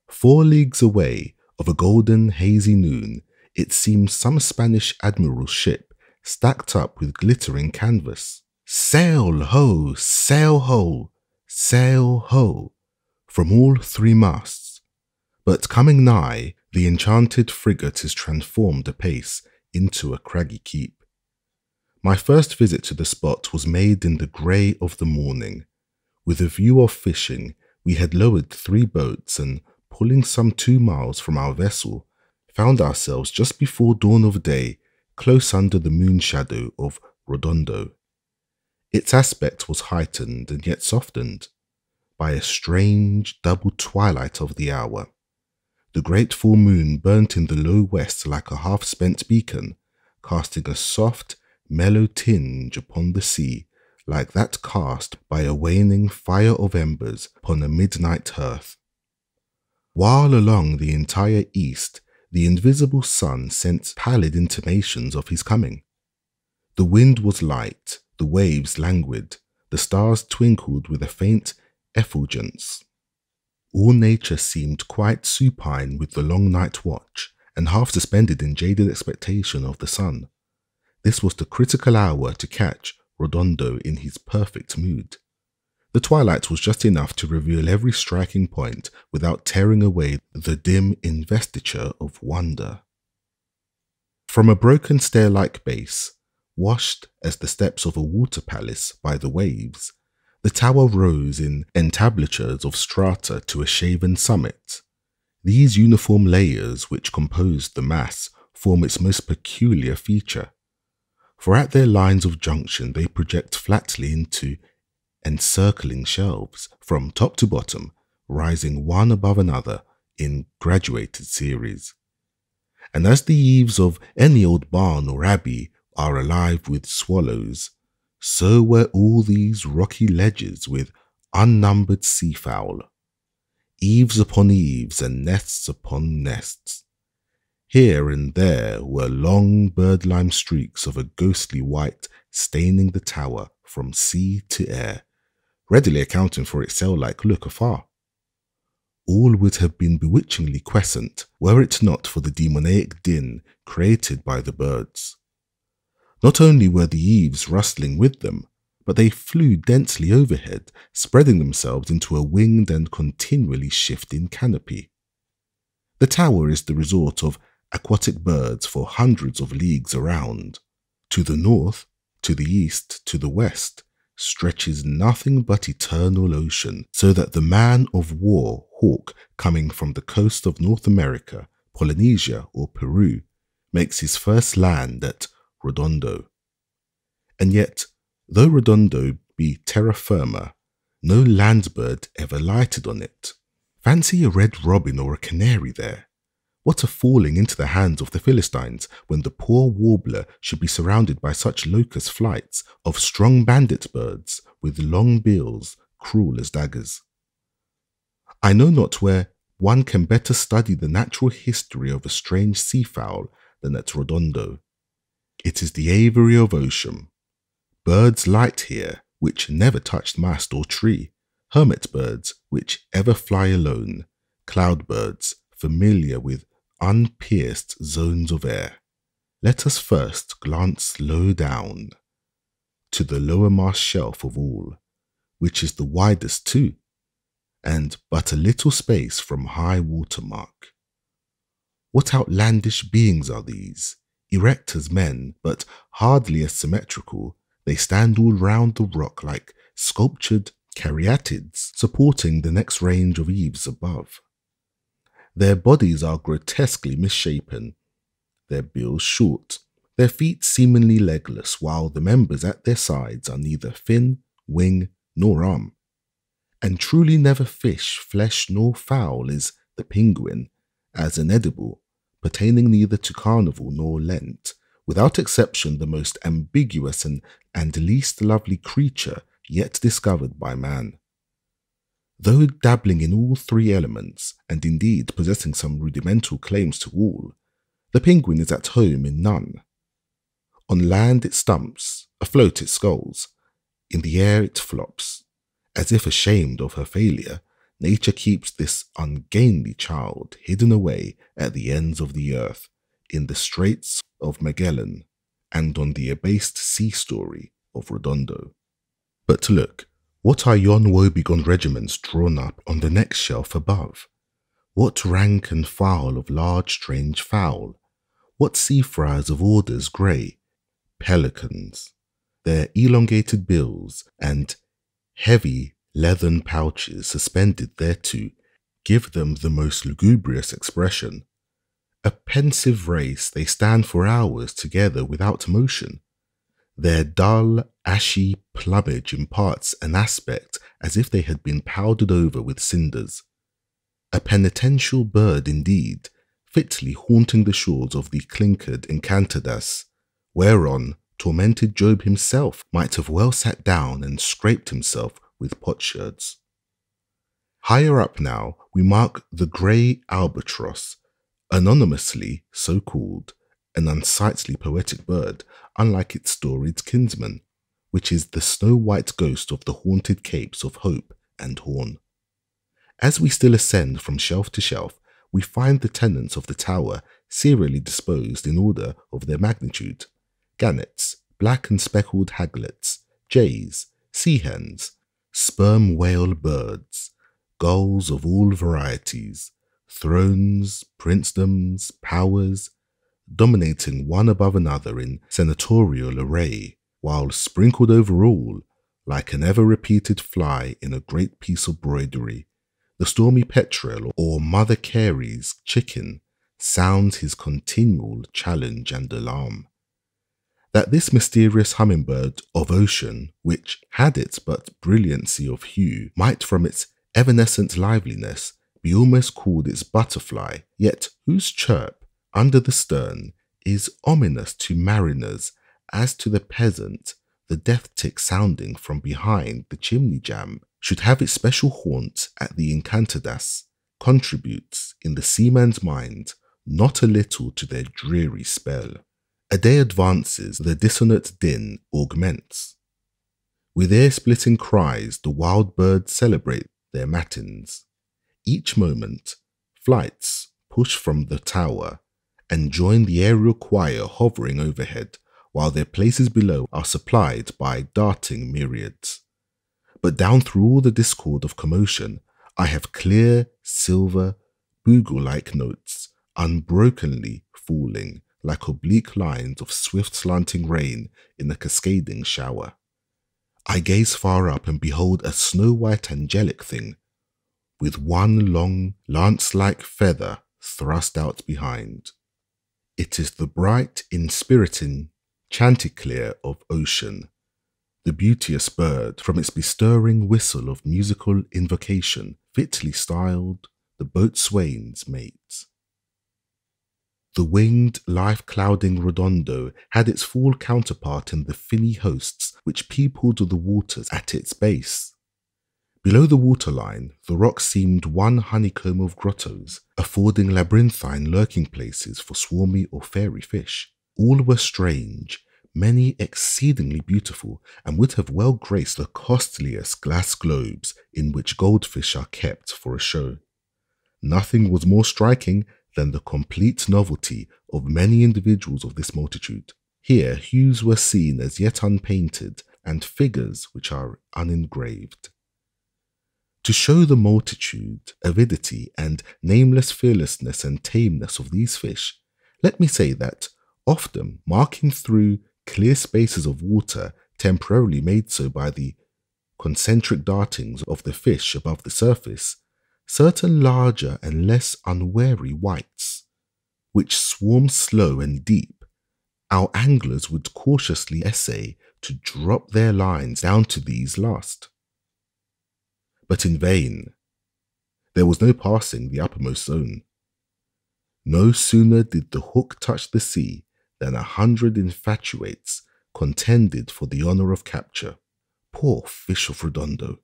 4 leagues away, of a golden hazy noon, it seems some Spanish admiral's ship stacked up with glittering canvas. Sail ho! Sail ho! Sail ho! From all 3 masts. But coming nigh, the enchanted frigate is transformed apace into a craggy keep. My first visit to the spot was made in the grey of the morning, With a view of fishing, we had lowered 3 boats and, pulling some 2 miles from our vessel, found ourselves just before dawn of day, close under the moon shadow of Redondo. Its aspect was heightened and yet softened by a strange double twilight of the hour. The great full moon burnt in the low west like a half-spent beacon, casting a soft, mellow tinge upon the sea, like that cast by a waning fire of embers upon a midnight hearth. While along the entire east, the invisible sun sent pallid intimations of his coming. The wind was light, the waves languid, the stars twinkled with a faint effulgence. All nature seemed quite supine with the long night watch, and half suspended in jaded expectation of the sun. This was the critical hour to catch Redondo in his perfect mood. The twilight was just enough to reveal every striking point without tearing away the dim investiture of wonder. From a broken stair-like base, washed as the steps of a water palace by the waves, the tower rose in entablatures of strata to a shaven summit. These uniform layers which composed the mass form its most peculiar feature, for at their lines of junction they project flatly into encircling shelves, from top to bottom, rising one above another in graduated series. And as the eaves of any old barn or abbey are alive with swallows, so were all these rocky ledges with unnumbered seafowl, eaves upon eaves and nests upon nests. Here and there were long birdlime streaks of a ghostly white staining the tower from sea to air, readily accounting for its cell-like look afar. All would have been bewitchingly quiescent were it not for the demoniac din created by the birds. Not only were the eaves rustling with them, but they flew densely overhead, spreading themselves into a winged and continually shifting canopy. The tower is the resort of aquatic birds for hundreds of leagues around. To the north, to the east, to the west, stretches nothing but eternal ocean, so that the man-of-war hawk coming from the coast of North America, Polynesia, or Peru makes his first land at Redondo. And yet, though Redondo be terra firma, no land bird ever lighted on it. Fancy a red robin or a canary there. What a falling into the hands of the Philistines when the poor warbler should be surrounded by such locust flights of strong bandit birds with long bills cruel as daggers. I know not where one can better study the natural history of a strange seafowl than at Redondo. It is the aviary of ocean. Birds light here which never touched mast or tree, hermit birds which ever fly alone, cloud birds familiar with unpierced zones of air. Let us first glance low down to the lowermost shelf of all, which is the widest too, and but a little space from high water mark. What outlandish beings are these? Erect as men, but hardly as symmetrical, they stand all round the rock like sculptured caryatids supporting the next range of eaves above. Their bodies are grotesquely misshapen, their bills short, their feet seemingly legless, while the members at their sides are neither fin, wing, nor arm. And truly never fish, flesh, nor fowl is the penguin, as an edible, pertaining neither to carnival nor Lent, without exception the most ambiguous and least lovely creature yet discovered by man. Though dabbling in all 3 elements, and indeed possessing some rudimental claims to all, the penguin is at home in none. On land it stumps, afloat it sculls, in the air it flops. As if ashamed of her failure, nature keeps this ungainly child hidden away at the ends of the earth, in the Straits of Magellan, and on the abased sea story of Redondo. But look, what are yon woebegone regiments drawn up on the next shelf above? What rank and file of large strange fowl? What sea friars of orders grey? Pelicans, their elongated bills and heavy Leathern pouches suspended thereto give them the most lugubrious expression. A pensive race, they stand for hours together without motion. Their dull, ashy plumage imparts an aspect as if they had been powdered over with cinders. A penitential bird indeed, fitly haunting the shores of the clinkered Enchanted Isles, whereon tormented Job himself might have well sat down and scraped himself with potsherds. Higher up now we mark the grey albatross, anonymously so called, an unsightly poetic bird, unlike its storied kinsman, which is the snow-white ghost of the haunted capes of Hope and Horn. As we still ascend from shelf to shelf, we find the tenants of the tower serially disposed in order of their magnitude. Gannets, black and speckled haglets, jays, sea-hens, sperm whale birds, gulls of all varieties, thrones, princedoms, powers, dominating one above another in senatorial array, while sprinkled over all, like an ever-repeated fly in a great piece of broidery, the stormy petrel or Mother Carey's chicken sounds his continual challenge and alarm. That this mysterious hummingbird of ocean, which had its but brilliancy of hue, might from its evanescent liveliness be almost called its butterfly, yet whose chirp under the stern is ominous to mariners as to the peasant, the death tick sounding from behind the chimney jamb, should have its special haunt at the Enchanted Isles, contributes in the seaman's mind not a little to their dreary spell. A day advances, the dissonant din augments. With ear-splitting cries the wild birds celebrate their matins. Each moment, flights push from the tower and join the aerial choir hovering overhead, while their places below are supplied by darting myriads. But down through all the discord of commotion, I have clear, silver, bugle-like notes, unbrokenly falling like oblique lines of swift slanting rain in a cascading shower. I gaze far up and behold a snow-white angelic thing, with one long, lance-like feather thrust out behind. It is the bright, inspiriting chanticleer of ocean, the beauteous bird, from its bestirring whistle of musical invocation, fitly styled the boatswain's mate. The winged, life-clouding redondo had its full counterpart in the finny hosts which peopled the waters at its base. Below the waterline, the rocks seemed one honeycomb of grottos, affording labyrinthine lurking places for swarmy or fairy fish. All were strange, many exceedingly beautiful, and would have well graced the costliest glass globes in which goldfish are kept for a show. Nothing was more striking than the complete novelty of many individuals of this multitude. Here hues were seen as yet unpainted, and figures which are unengraved. To show the multitude, avidity, and nameless fearlessness and tameness of these fish, let me say that, often marking through clear spaces of water temporarily made so by the concentric dartings of the fish above the surface, certain larger and less unwary whites, which swarm slow and deep, our anglers would cautiously essay to drop their lines down to these last. But in vain. There was no passing the uppermost zone. No sooner did the hook touch the sea than 100 infatuates contended for the honour of capture. Poor fish of Redondo!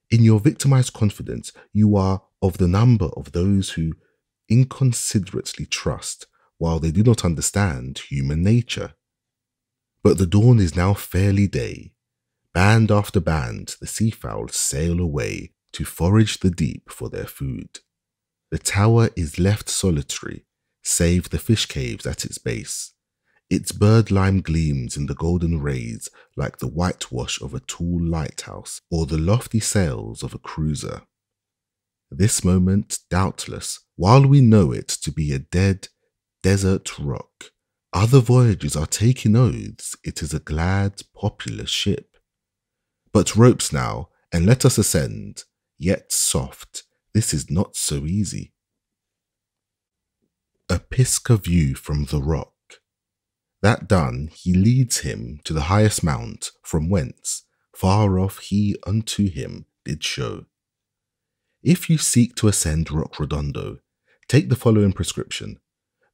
In your victimized confidence, you are of the number of those who inconsiderately trust, while they do not understand human nature. But the dawn is now fairly day. Band after band, the seafowl sail away to forage the deep for their food. The tower is left solitary, save the fish caves at its base. Its bird-lime gleams in the golden rays like the whitewash of a tall lighthouse or the lofty sails of a cruiser. This moment, doubtless, while we know it to be a dead, desert rock, other voyagers are taking oaths it is a glad, populous ship. But ropes now, and let us ascend, yet soft, this is not so easy. A Pisgah view from the rock. That done, he leads him to the highest mount, from whence, far off he unto him did show. If you seek to ascend Rock Redondo, take the following prescription.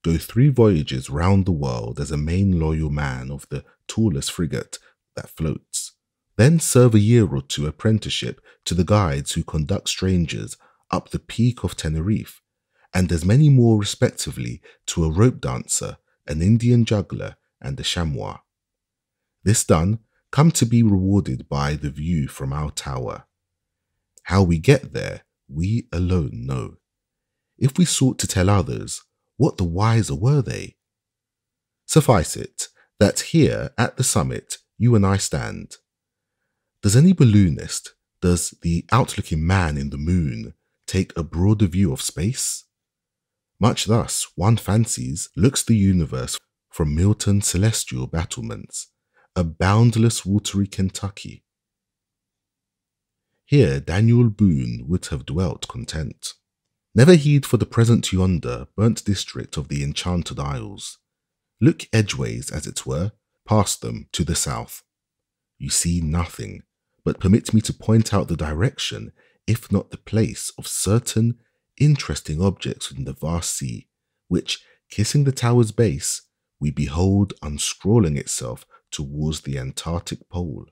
Go 3 voyages round the world as a main loyal man of the tallest frigate that floats. Then serve a year or 2 apprenticeship to the guides who conduct strangers up the peak of Tenerife, and as many more respectively to a rope dancer, an Indian juggler, and a chamois. This done, come to be rewarded by the view from our tower. How we get there, we alone know. If we sought to tell others, what the wiser were they? Suffice it, that here at the summit you and I stand. Does any balloonist, does the outlooking man in the moon, take a broader view of space? Much thus, one fancies, looks the universe from Milton's celestial battlements, a boundless watery Kentucky. Here Daniel Boone would have dwelt content. Never heed for the present yonder burnt district of the Enchanted Isles. Look edgeways, as it were, past them to the south. You see nothing, but permit me to point out the direction, if not the place, of certain interesting objects within the vast sea, which, kissing the tower's base, we behold unscrolling itself towards the Antarctic pole.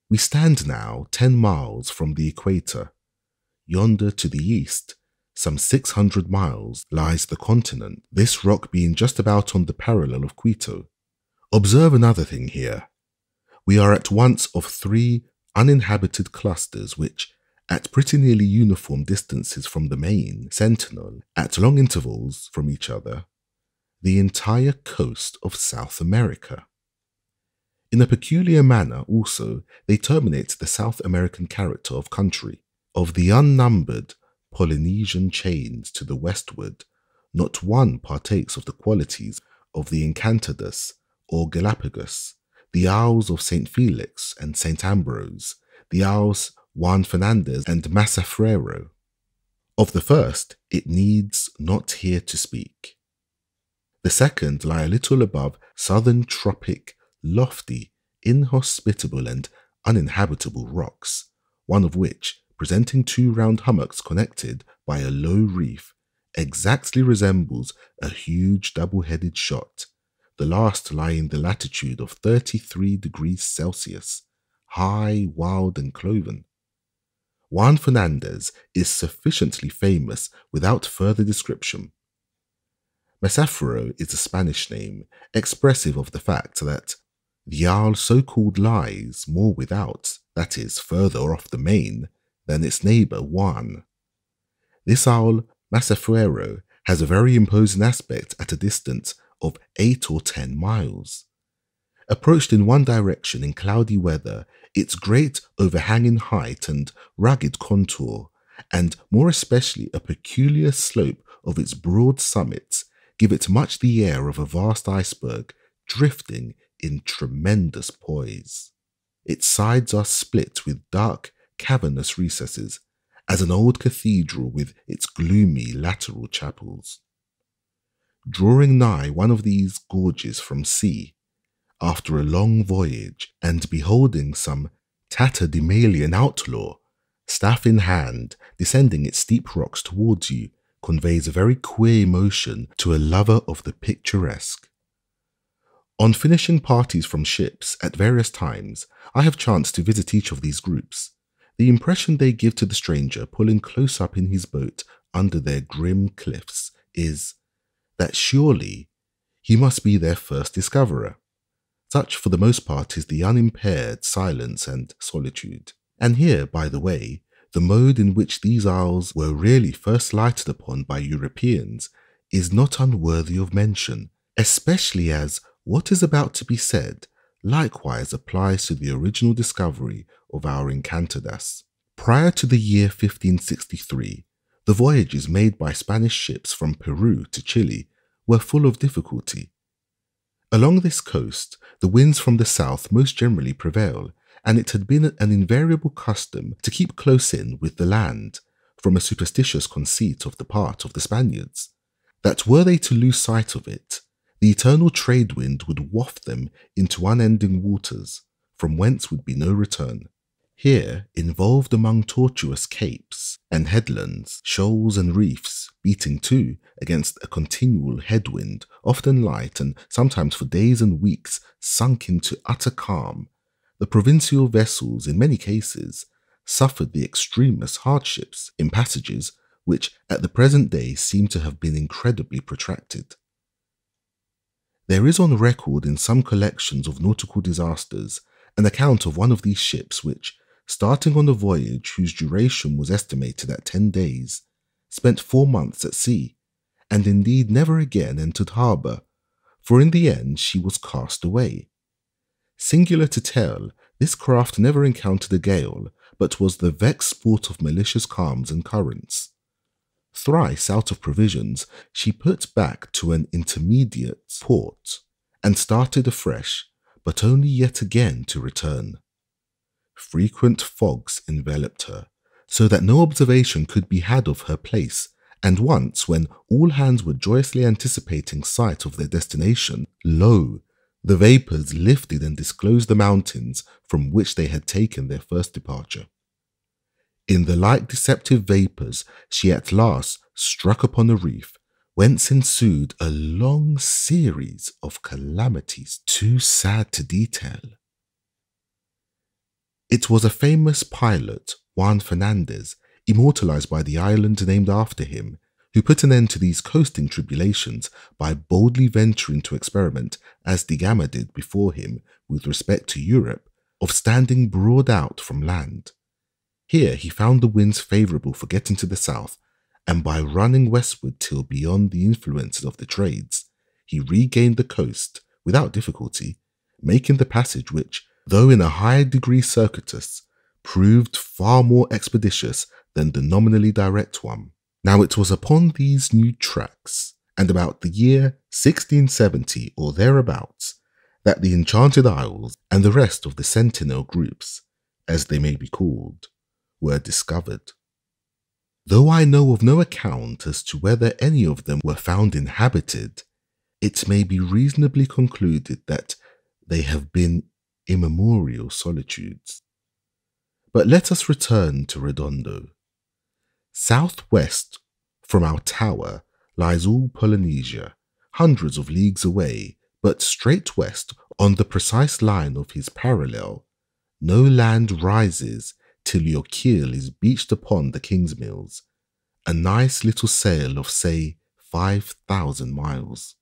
We stand now 10 miles from the equator. Yonder to the east, some 600 miles, lies the continent, this rock being just about on the parallel of Quito. Observe another thing here. We are at once of 3 uninhabited clusters which, at pretty nearly uniform distances from the main, sentinel, at long intervals from each other, the entire coast of South America. In a peculiar manner also, they terminate the South American character of country. Of the unnumbered Polynesian chains to the westward, not one partakes of the qualities of the Enchanted or Galapagos, the Isles of St. Felix and St. Ambrose, the Isles Juan Fernandez and Massafrero. Of the first, it needs not here to speak. The second lie a little above southern tropic, lofty, inhospitable and uninhabitable rocks, one of which, presenting 2 round hummocks connected by a low reef, exactly resembles a huge double-headed shot, the last lying in the latitude of 33 degrees Celsius, high, wild and cloven. Juan Fernandez is sufficiently famous without further description. Massafrero is a Spanish name, expressive of the fact that the isle so called lies more without, that is, further off the main, than its neighbour Juan. This isle, Massafrero, has a very imposing aspect at a distance of 8 or 10 miles. Approached in one direction in cloudy weather, its great overhanging height and rugged contour, and more especially a peculiar slope of its broad summits, give it much the air of a vast iceberg drifting in tremendous poise. Its sides are split with dark, cavernous recesses, as an old cathedral with its gloomy lateral chapels. Drawing nigh one of these gorges from sea, after a long voyage, and beholding some tatterdemalion outlaw, staff in hand, descending its steep rocks towards you, conveys a very queer emotion to a lover of the picturesque. On finishing parties from ships at various times, I have chanced to visit each of these groups. The impression they give to the stranger pulling close up in his boat under their grim cliffs is that surely he must be their first discoverer. Such for the most part is the unimpaired silence and solitude. And here, by the way, the mode in which these isles were really first lighted upon by Europeans is not unworthy of mention, especially as what is about to be said likewise applies to the original discovery of our Enchanted Isles. Prior to the year 1563, the voyages made by Spanish ships from Peru to Chile were full of difficulty. Along this coast, the winds from the south most generally prevail, and it had been an invariable custom to keep close in with the land, from a superstitious conceit of the part of the Spaniards, that were they to lose sight of it, the eternal trade wind would waft them into unending waters, from whence would be no return. Here, involved among tortuous capes and headlands, shoals and reefs, beating too against a continual headwind, often light and sometimes for days and weeks sunk into utter calm, the provincial vessels, in many cases, suffered the extremest hardships in passages which at the present day seem to have been incredibly protracted. There is on record in some collections of nautical disasters an account of one of these ships which, starting on a voyage whose duration was estimated at 10 days, spent 4 months at sea, and indeed never again entered harbour, for in the end she was cast away. Singular to tell, this craft never encountered a gale, but was the vexed sport of malicious calms and currents. Thrice out of provisions, she put back to an intermediate port, and started afresh, but only yet again to return. Frequent fogs enveloped her, so that no observation could be had of her place, and once, when all hands were joyously anticipating sight of their destination, lo! The vapours lifted and disclosed the mountains from which they had taken their first departure. In the like deceptive vapours she at last struck upon a reef, whence ensued a long series of calamities too sad to detail. It was a famous pilot, Juan Fernandez, immortalized by the island named after him, who put an end to these coasting tribulations by boldly venturing to experiment, as De Gama did before him with respect to Europe, of standing broad out from land. Here he found the winds favourable for getting to the south, and by running westward till beyond the influences of the trades, he regained the coast without difficulty, making the passage which, though in a high degree circuitous, proved far more expeditious than the nominally direct one. Now it was upon these new tracks, and about the year 1670 or thereabouts, that the Enchanted Isles and the rest of the Sentinel groups, as they may be called, were discovered. Though I know of no account as to whether any of them were found inhabited, it may be reasonably concluded that they have been immemorial solitudes. But let us return to Redondo. Southwest from our tower lies all Polynesia, hundreds of leagues away, but straight west, on the precise line of his parallel, no land rises till your keel is beached upon the Kingsmills, a nice little sail of, say, 5,000 miles.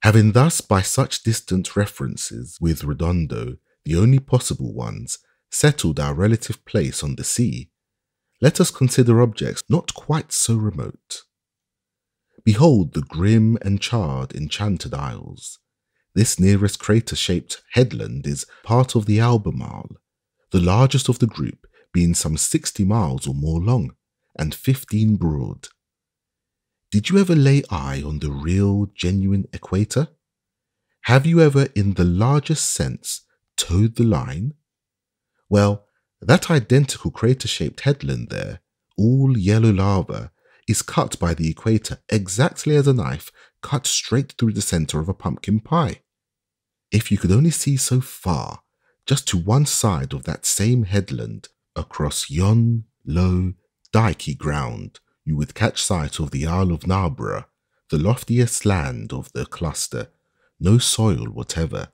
Having thus, by such distant references with Redondo, the only possible ones, settled our relative place on the sea, let us consider objects not quite so remote. Behold the grim and charred Enchanted Isles. This nearest crater-shaped headland is part of the Albemarle, the largest of the group being some 60 miles or more long and 15 broad. Did you ever lay eye on the real, genuine equator? Have you ever, in the largest sense, towed the line? Well, that identical crater-shaped headland there, all yellow lava, is cut by the equator exactly as a knife cut straight through the centre of a pumpkin pie. If you could only see so far, just to one side of that same headland, across yon low, dikey ground, you would catch sight of the Isle of Narborough, the loftiest land of the cluster, no soil whatever.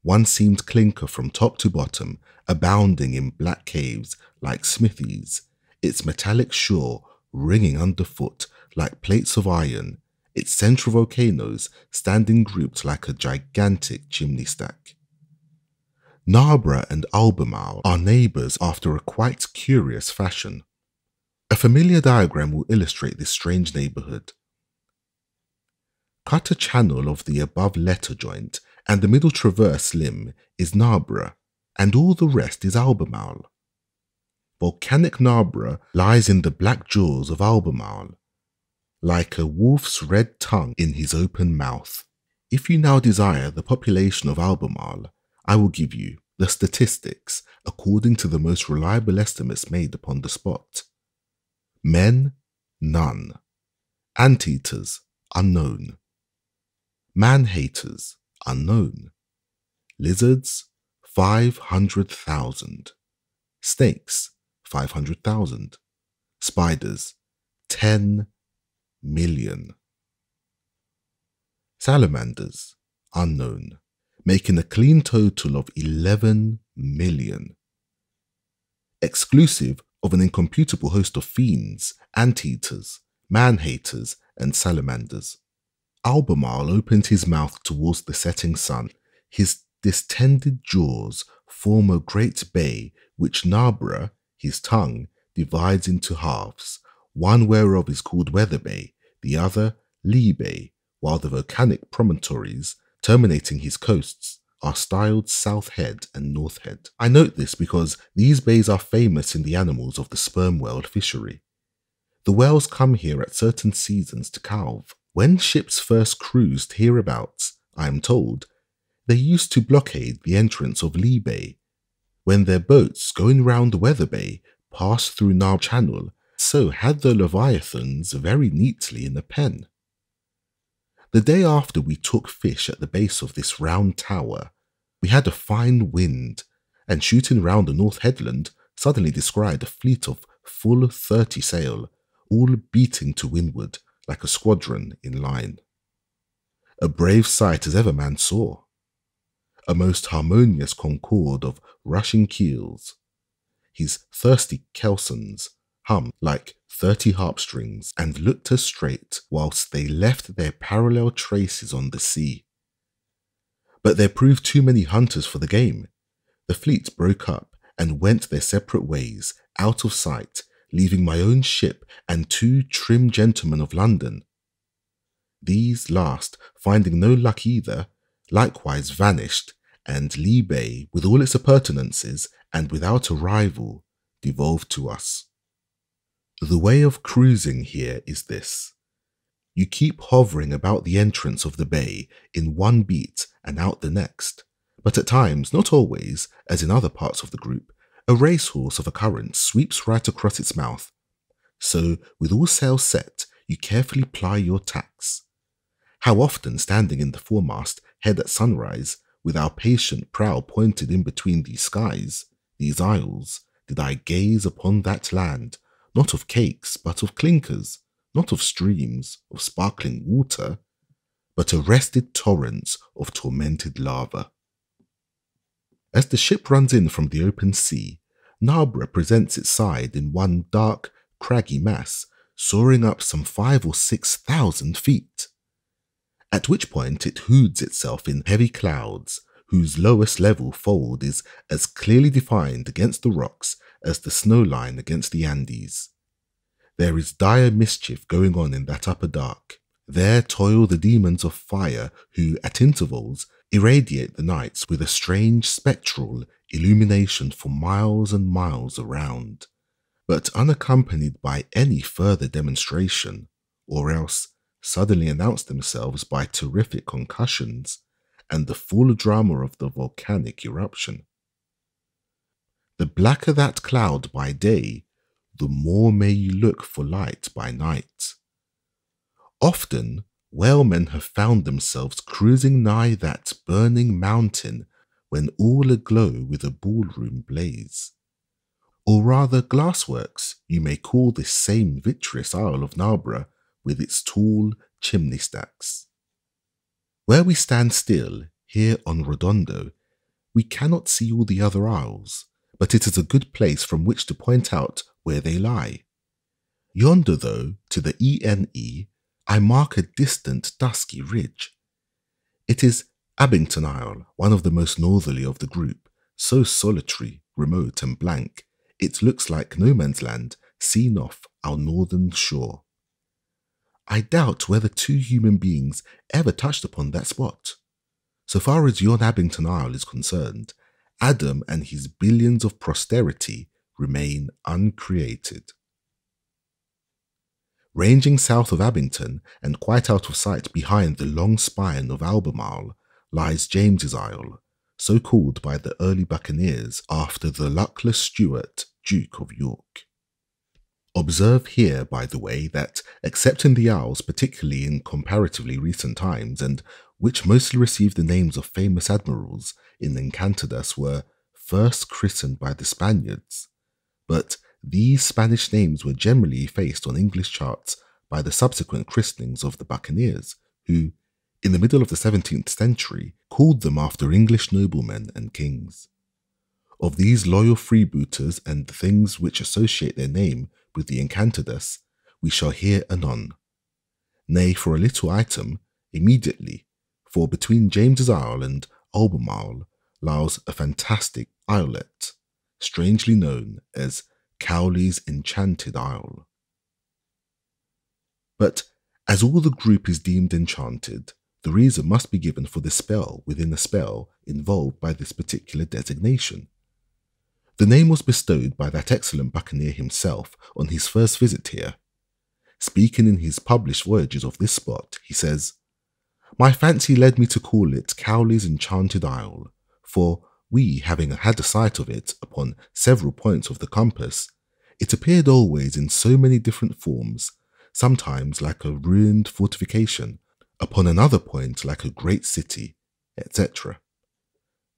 One seamed clinker from top to bottom, abounding in black caves like smithies, its metallic shore ringing underfoot like plates of iron, its central volcanoes standing grouped like a gigantic chimney stack. Narborough and Albemarle are neighbours after a quite curious fashion. A familiar diagram will illustrate this strange neighbourhood. Cut a channel of the above letter joint, and the middle traverse limb is Narborough, and all the rest is Albemarle. Volcanic Narborough lies in the black jaws of Albemarle, like a wolf's red tongue in his open mouth. If you now desire the population of Albemarle, I will give you, The statistics, according to the most reliable estimates made upon the spot. Men, none. Anteaters, unknown. Man-haters, unknown. Lizards, 500,000. Snakes, 500,000. Spiders, 10 million. Salamanders, unknown, making a clean total of 11 million. Exclusive of an incomputable host of fiends, anteaters, man-haters, and salamanders. Albemarle opened his mouth towards the setting sun. His distended jaws form a great bay which Narborough, his tongue, divides into halves, one whereof is called Weather Bay, the other Lee Bay, while the volcanic promontories terminating his coasts are styled South Head and North Head. I note this because these bays are famous in the animals of the sperm whale fishery. The whales come here at certain seasons to calve. When ships first cruised hereabouts, I am told, they used to blockade the entrance of Lee Bay, when their boats going round the Weather Bay passed through Narborough Channel, so had the leviathans very neatly in a pen. The day after we took fish at the base of this round tower, we had a fine wind, and shooting round the north headland, suddenly descried a fleet of full 30 sail, all beating to windward like a squadron in line. A brave sight as ever man saw. A most harmonious concord of rushing keels. His thirsty kelsons hummed like 30 harpstrings and looked us straight whilst they left their parallel traces on the sea. But there proved too many hunters for the game. The fleet broke up and went their separate ways, out of sight, leaving my own ship and 2 trim gentlemen of London. These last, finding no luck either, likewise vanished, and Lee Bay, with all its appurtenances and without a rival, devolved to us. The way of cruising here is this. You keep hovering about the entrance of the bay in one beat and out the next, but at times, not always, as in other parts of the group, a racehorse of a current sweeps right across its mouth. So, with all sails set, you carefully ply your tacks. How often, standing in the foremast, head at sunrise, with our patient prow pointed in between these skies, these isles, did I gaze upon that land, not of cakes, but of clinkers, not of streams, of sparkling water, but arrested torrents of tormented lava. As the ship runs in from the open sea, Narborough presents its side in one dark, craggy mass, soaring up some 5,000 or 6,000 feet. At which point it hoods itself in heavy clouds, whose lowest level fold is as clearly defined against the rocks as the snow line against the Andes. There is dire mischief going on in that upper dark. There toil the demons of fire who, at intervals, irradiate the nights with a strange spectral illumination for miles and miles around, but unaccompanied by any further demonstration, or else suddenly announce themselves by terrific concussions and the full drama of the volcanic eruption. The blacker that cloud by day, the more may you look for light by night. Often, whalemen have found themselves cruising nigh that burning mountain when all aglow with a ballroom blaze. Or rather glassworks, you may call this same vitreous isle of Narborough with its tall chimney stacks. Where we stand still, here on Redondo, we cannot see all the other isles, but it is a good place from which to point out where they lie. Yonder, though, to the ENE, I mark a distant dusky ridge. It is Abington Isle, one of the most northerly of the group, so solitary, remote and blank, it looks like no man's land seen off our northern shore. I doubt whether 2 human beings ever touched upon that spot. So far as yon Abington Isle is concerned, Adam and his billions of posterity remain uncreated. Ranging south of Abington and quite out of sight behind the long spine of Albemarle lies James's Isle, so called by the early buccaneers after the luckless Stuart, Duke of York. Observe here, by the way, that except in the Isles, particularly in comparatively recent times, and which mostly received the names of famous admirals in Enchanted Isles, were first christened by the Spaniards, but these Spanish names were generally effaced on English charts by the subsequent christenings of the buccaneers, who, in the middle of the 17th century, called them after English noblemen and kings. Of these loyal freebooters and the things which associate their name with the Enchanted Isles, we shall hear anon. Nay, for a little item, immediately, for between James's Isle and Albemarle lies a fantastic islet, strangely known as Cowley's Enchanted Isle. But as all the group is deemed enchanted, the reason must be given for the spell within a spell involved by this particular designation. The name was bestowed by that excellent buccaneer himself on his first visit here. Speaking in his published voyages of this spot, he says, "My fancy led me to call it Cowley's Enchanted Isle, for we, having had a sight of it upon several points of the compass, it appeared always in so many different forms, sometimes like a ruined fortification, upon another point like a great city, etc.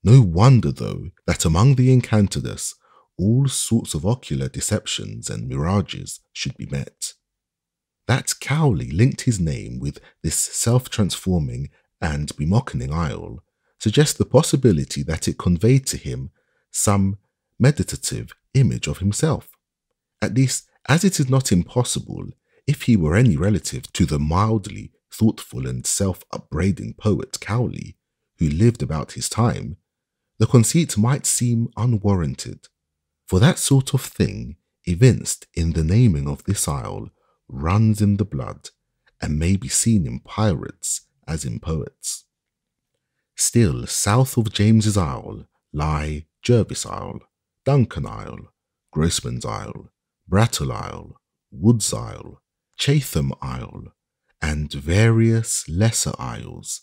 No wonder, though, that among the Enchanted Isles all sorts of ocular deceptions and mirages should be met. That Cowley linked his name with this self-transforming and bemockening isle suggests the possibility that it conveyed to him some meditative image of himself. At least, as it is not impossible, if he were any relative to the mildly thoughtful and self-upbraiding poet Cowley, who lived about his time, the conceit might seem unwarranted, for that sort of thing evinced in the naming of this isle runs in the blood and may be seen in pirates as in poets. Still south of James's Isle lie Jervis Isle, Duncan Isle, Grossman's Isle, Brattle Isle, Woods Isle, Chatham Isle, and various lesser isles,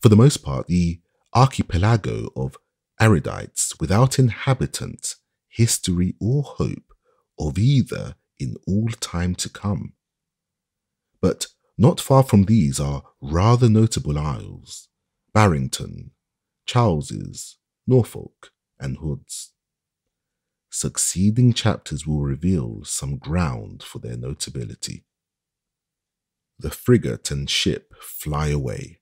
for the most part the archipelago of erudites without inhabitant, history or hope of either in all time to come. But not far from these are rather notable isles, Barrington, Charles's, Norfolk, and Hood's. Succeeding chapters will reveal some ground for their notability. The frigate and ship fly away.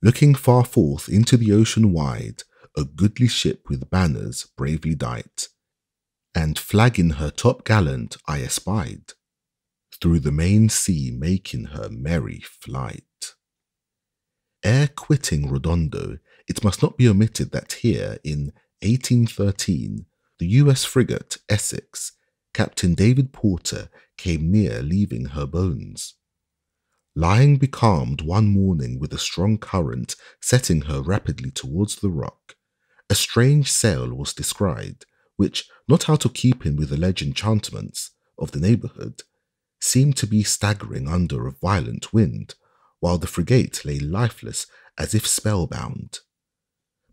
Looking far forth into the ocean wide, a goodly ship with banners bravely dight, and flag in her top gallant I espied, through the main sea making her merry flight. Ere quitting Redondo, it must not be omitted that here in 1813, the US frigate Essex, Captain David Porter, came near leaving her bones. Lying becalmed one morning with a strong current setting her rapidly towards the rock, a strange sail was descried, which, not out of keeping with alleged enchantments of the neighbourhood, seemed to be staggering under a violent wind, while the frigate lay lifeless as if spellbound.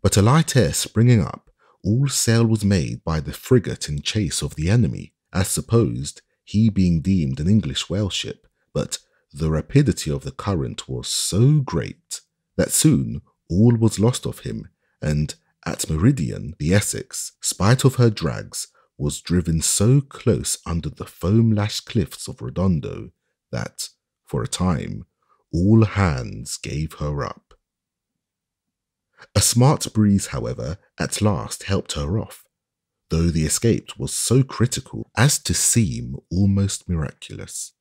But a light air springing up, all sail was made by the frigate in chase of the enemy, as supposed, he being deemed an English whale ship, but the rapidity of the current was so great that soon all was lost of him, and at meridian the Essex, spite of her drags, was driven so close under the foam-lashed cliffs of Redondo that, for a time, all hands gave her up. A smart breeze, however, at last helped her off, though the escape was so critical as to seem almost miraculous.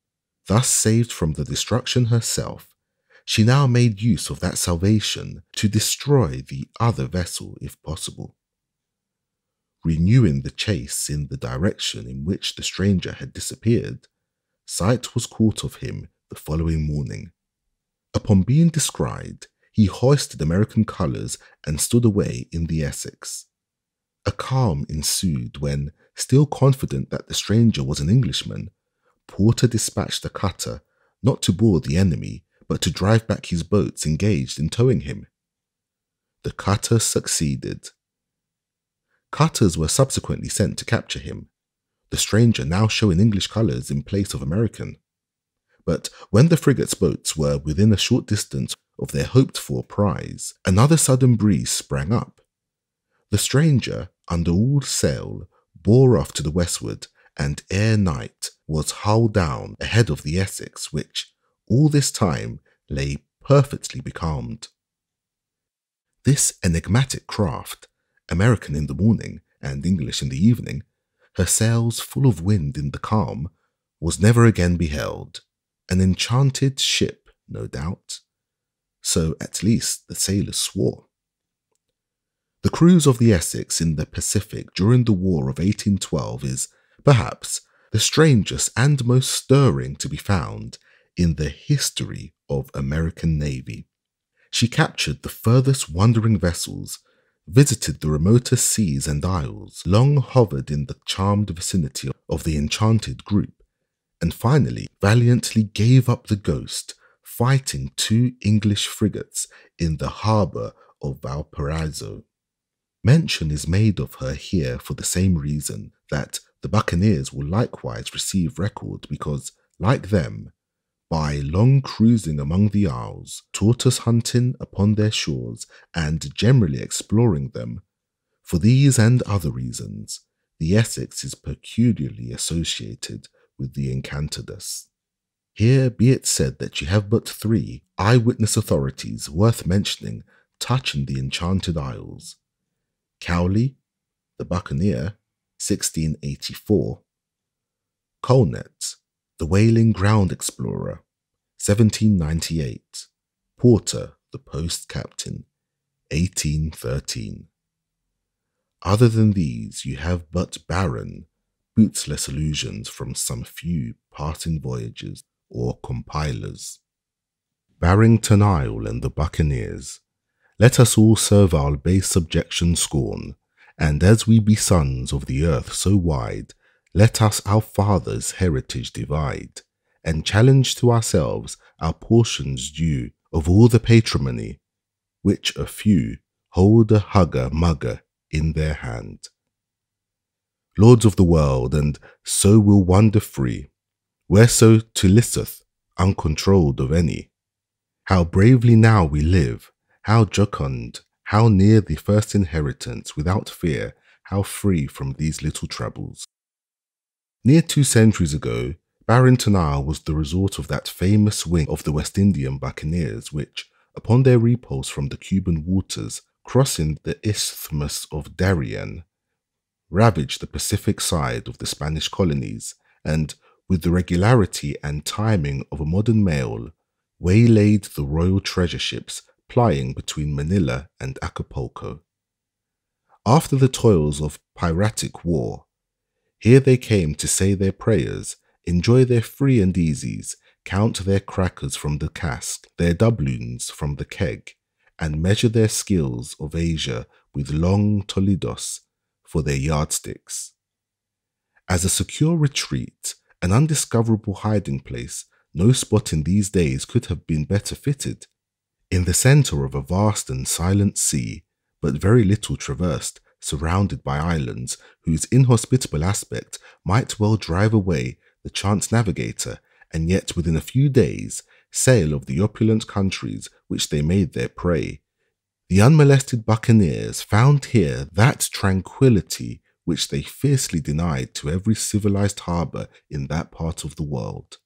Thus saved from the destruction herself, she now made use of that salvation to destroy the other vessel if possible. Renewing the chase in the direction in which the stranger had disappeared, sight was caught of him the following morning. Upon being descried, he hoisted American colours and stood away in the Essex. A calm ensued when, still confident that the stranger was an Englishman, Porter dispatched a cutter not to board the enemy but to drive back his boats engaged in towing him. the cutters succeeded. Cutters were subsequently sent to capture him, the stranger now showing English colours in place of American. But when the frigate's boats were within a short distance of their hoped-for prize, another sudden breeze sprang up. The stranger, under all sail, bore off to the westward, and ere night was hull down ahead of the Essex, which, all this time, lay perfectly becalmed. This enigmatic craft, American in the morning and English in the evening, her sails full of wind in the calm, was never again beheld. An enchanted ship, no doubt. So at least the sailors swore. The cruise of the Essex in the Pacific during the War of 1812 is, perhaps, the strangest and most stirring to be found in the history of American Navy. She captured the furthest wandering vessels, visited the remotest seas and isles, long hovered in the charmed vicinity of the Enchanted group, and finally valiantly gave up the ghost, fighting 2 English frigates in the harbour of Valparaiso. Mention is made of her here for the same reason that the buccaneers will likewise receive record because, like them, by long cruising among the isles, tortoise hunting upon their shores, and generally exploring them, for these and other reasons, the Essex is peculiarly associated with the Enchanted Isles. Here be it said that you have but 3 eyewitness authorities worth mentioning touching the Enchanted Isles. Cowley, the buccaneer, 1684. Colnett, the whaling ground explorer, 1798. Porter, the post captain, 1813. Other than these, you have but barren, bootsless allusions from some few parting voyagers or compilers. Barrington Isle and the buccaneers, let us all servile base subjection scorn, and as we be sons of the earth so wide, let us our fathers' heritage divide, and challenge to ourselves our portions due of all the patrimony, which a few hold a hugger-mugger in their hand. Lords of the world, and so will wander free, whereso to listeth, uncontrolled of any. How bravely now we live, how jocund, how near the first inheritance, without fear, how free from these little troubles. Near 2 centuries ago, Barrington Isle was the resort of that famous wing of the West Indian buccaneers which, upon their repulse from the Cuban waters, crossing the Isthmus of Darien, ravaged the Pacific side of the Spanish colonies, and, with the regularity and timing of a modern mail, waylaid the royal treasure ships plying between Manila and Acapulco. After the toils of piratic war, here they came to say their prayers, enjoy their free and easies, count their crackers from the cask, their doubloons from the keg, and measure their skills of Asia with long Toledos for their yardsticks. As a secure retreat, an undiscoverable hiding place, no spot in these days could have been better fitted. In the centre of a vast and silent sea, but very little traversed, surrounded by islands whose inhospitable aspect might well drive away the chance navigator, and yet within a few days sail of the opulent countries which they made their prey, the unmolested buccaneers found here that tranquillity which they fiercely denied to every civilized harbour in that part of the world.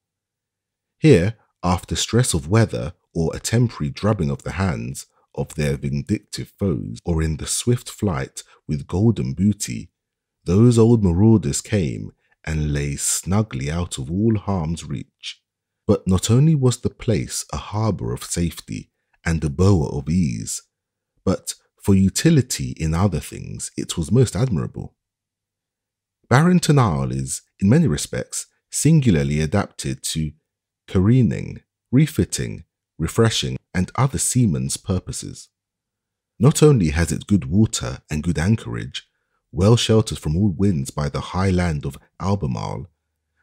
Here, after stress of weather or a temporary drubbing of the hands of their vindictive foes, or in the swift flight with golden booty, those old marauders came and lay snugly out of all harm's reach. But not only was the place a harbour of safety and a bower of ease, but for utility in other things it was most admirable. Barrington Isle is, in many respects, singularly adapted to careening, refitting, refreshing, and other seamen's purposes. Not only has it good water and good anchorage, well sheltered from all winds by the high land of Albemarle,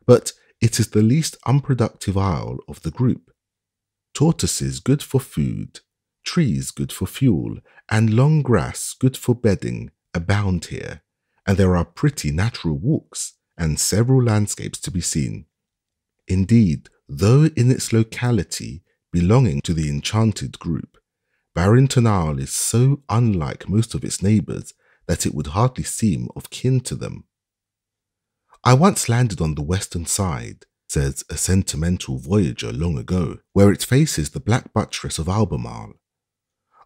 but it is the least unproductive isle of the group. Tortoises good for food, Trees good for fuel, and long grass good for bedding abound here, and there are pretty natural walks and several landscapes to be seen. Indeed, though in its locality belonging to the Enchanted group, Barrington Isle is so unlike most of its neighbours that it would hardly seem of kin to them. I once landed on the western side, says a sentimental voyager long ago, where it faces the black buttress of Albemarle.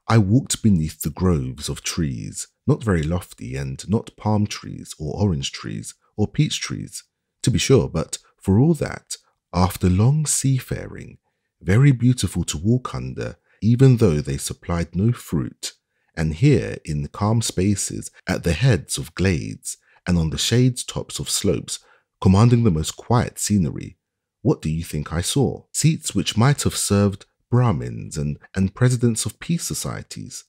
I walked beneath the groves of trees, not very lofty and not palm trees or orange trees or peach trees, to be sure, but for all that, after long seafaring, very beautiful to walk under, even though they supplied no fruit, and here in calm spaces at the heads of glades and on the shades tops of slopes, commanding the most quiet scenery, what do you think I saw? Seats which might have served Brahmins and presidents of peace societies,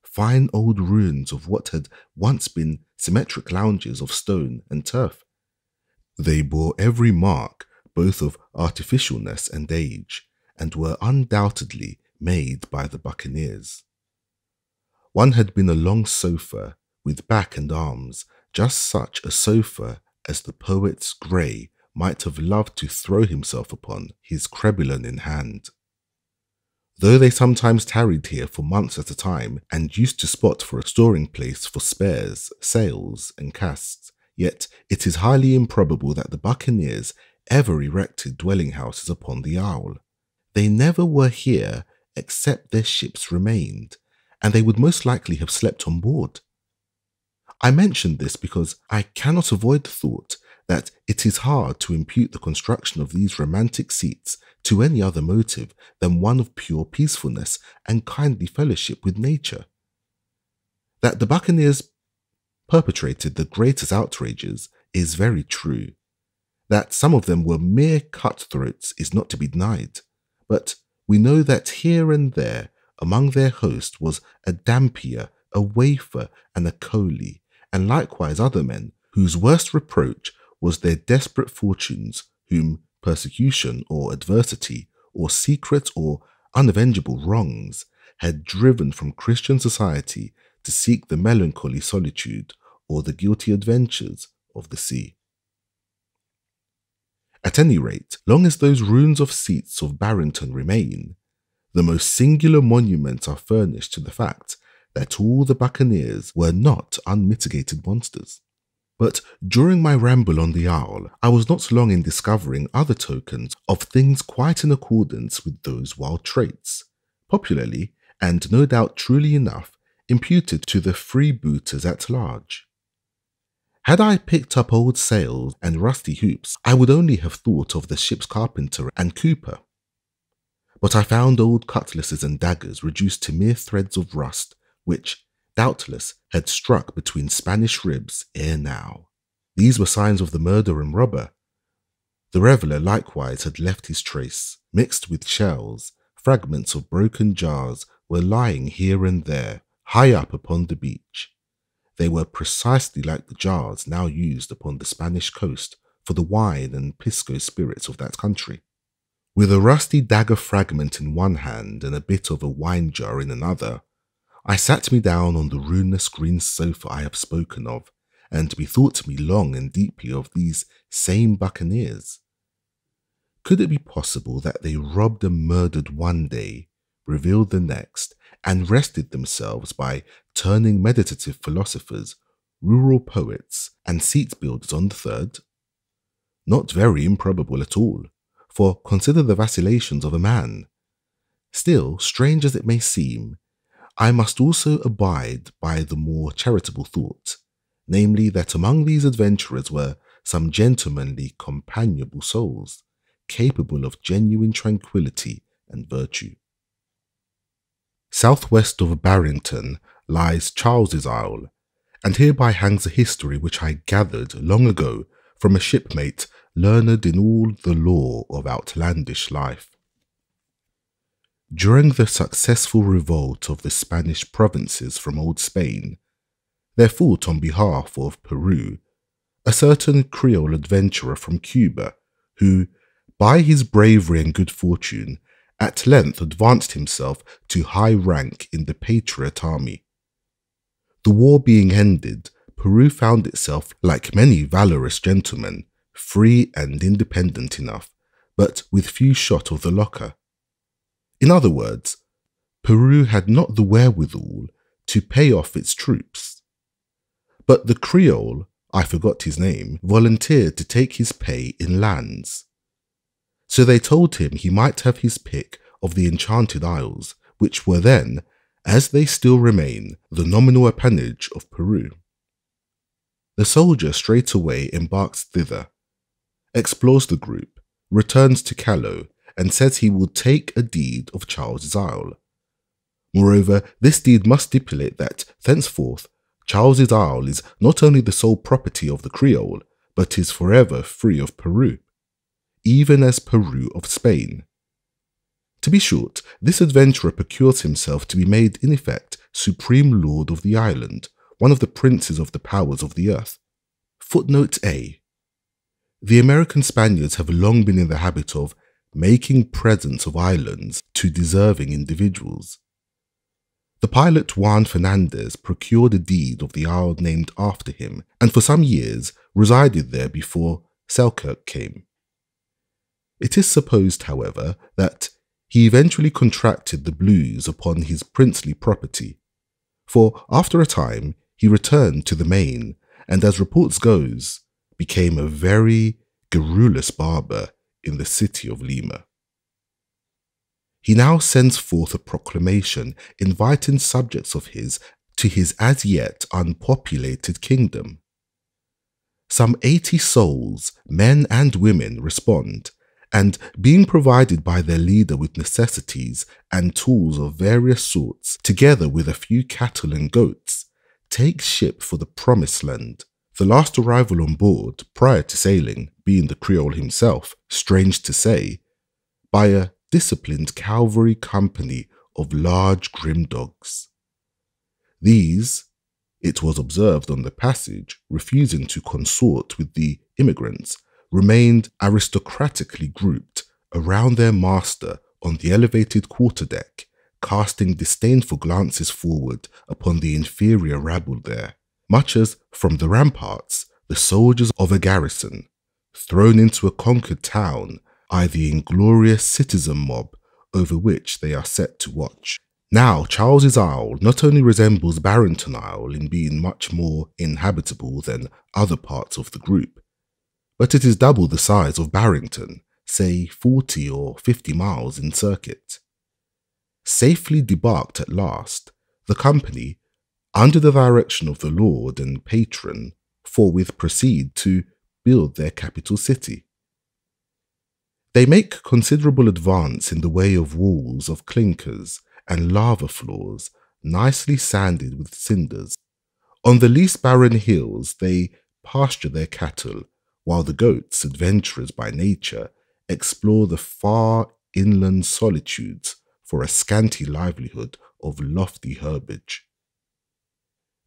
fine old ruins of what had once been symmetric lounges of stone and turf. They bore every mark both of artificialness and age, and were undoubtedly made by the buccaneers. One had been a long sofa, with back and arms, just such a sofa as the poet's Gray might have loved to throw himself upon, his crebulon in hand. Though they sometimes tarried here for months at a time, and used to spot for a storing place for spares, sails, and casks, yet it is highly improbable that the buccaneers ever erected dwelling houses upon the Isle. They never were here except their ships remained, and they would most likely have slept on board. I mention this because I cannot avoid the thought that it is hard to impute the construction of these romantic seats to any other motive than one of pure peacefulness and kindly fellowship with nature. That the buccaneers perpetrated the greatest outrages is very true. That some of them were mere cutthroats is not to be denied, but we know that here and there among their host was a Dampier, a Wafer, and a Coley, and likewise other men whose worst reproach was their desperate fortunes, whom persecution or adversity, or secret or unavengeable wrongs had driven from Christian society to seek the melancholy solitude or the guilty adventures of the sea. At any rate, long as those ruins of seats of Barrington remain, the most singular monuments are furnished to the fact that all the buccaneers were not unmitigated monsters. But during my ramble on the Isle, I was not long in discovering other tokens of things quite in accordance with those wild traits, popularly, and no doubt truly enough, imputed to the freebooters at large. Had I picked up old sails and rusty hoops, I would only have thought of the ship's carpenter and cooper. But I found old cutlasses and daggers reduced to mere threads of rust, which, doubtless, had struck between Spanish ribs ere now. These were signs of the murderer and robber. The reveller likewise had left his trace. Mixed with shells, fragments of broken jars were lying here and there, high up upon the beach. They were precisely like the jars now used upon the Spanish coast for the wine and pisco spirits of that country. With a rusty dagger fragment in one hand and a bit of a wine jar in another, I sat me down on the ruinous green sofa I have spoken of, and bethought me long and deeply of these same buccaneers. Could it be possible that they robbed and murdered one day, revealed the next, and rested themselves by turning meditative philosophers, rural poets, and seat builders on the third? Not very improbable at all, for consider the vacillations of a man. Still, strange as it may seem, I must also abide by the more charitable thought, namely that among these adventurers were some gentlemanly, companionable souls, capable of genuine tranquillity and virtue. Southwest of Barrington lies Charles's Isle, and hereby hangs a history which I gathered long ago from a shipmate learned in all the lore of outlandish life. During the successful revolt of the Spanish provinces from Old Spain, there fought on behalf of Peru a certain Creole adventurer from Cuba who, by his bravery and good fortune, at length advanced himself to high rank in the Patriot army. The war being ended, Peru found itself, like many valorous gentlemen, free and independent enough, but with few shot of the locker. In other words, Peru had not the wherewithal to pay off its troops. But the Creole, I forgot his name, volunteered to take his pay in lands. So they told him he might have his pick of the Enchanted Isles, which were then, as they still remain, the nominal appanage of Peru. The soldier straightway embarks thither, explores the group, returns to Callao, and says he will take a deed of Charles's Isle. Moreover, this deed must stipulate that, thenceforth, Charles's Isle is not only the sole property of the Creole, but is forever free of Peru, even as Peru of Spain. To be short, this adventurer procures himself to be made in effect supreme lord of the island, one of the princes of the powers of the earth. Footnote A. The American Spaniards have long been in the habit of making presents of islands to deserving individuals. The pilot Juan Fernandez procured a deed of the isle named after him, and for some years resided there before Selkirk came. It is supposed, however, that he eventually contracted the blues upon his princely property, for after a time he returned to the main, and as reports goes, became a very garrulous barber in the city of Lima. He now sends forth a proclamation inviting subjects of his to his as yet unpopulated kingdom. Some 80 souls, men and women, respond, and being provided by their leader with necessities and tools of various sorts, together with a few cattle and goats, take ship for the promised land. The last arrival on board, prior to sailing, being the Creole himself, strange to say, by a disciplined cavalry company of large grim dogs. These, it was observed on the passage, refusing to consort with the immigrants, remained aristocratically grouped around their master on the elevated quarterdeck, casting disdainful glances forward upon the inferior rabble there, much as, from the ramparts, the soldiers of a garrison, thrown into a conquered town, eye the inglorious citizen mob over which they are set to watch. Now, Charles's Isle not only resembles Barrington Isle in being much more inhabitable than other parts of the group, but it is double the size of Barrington, say 40 or 50 miles in circuit. Safely debarked at last, the company, under the direction of the lord and patron, forthwith proceed to build their capital city. They make considerable advance in the way of walls of clinkers and lava floors, nicely sanded with cinders. On the least barren hills they pasture their cattle, while the goats, adventurers by nature, explore the far inland solitudes for a scanty livelihood of lofty herbage.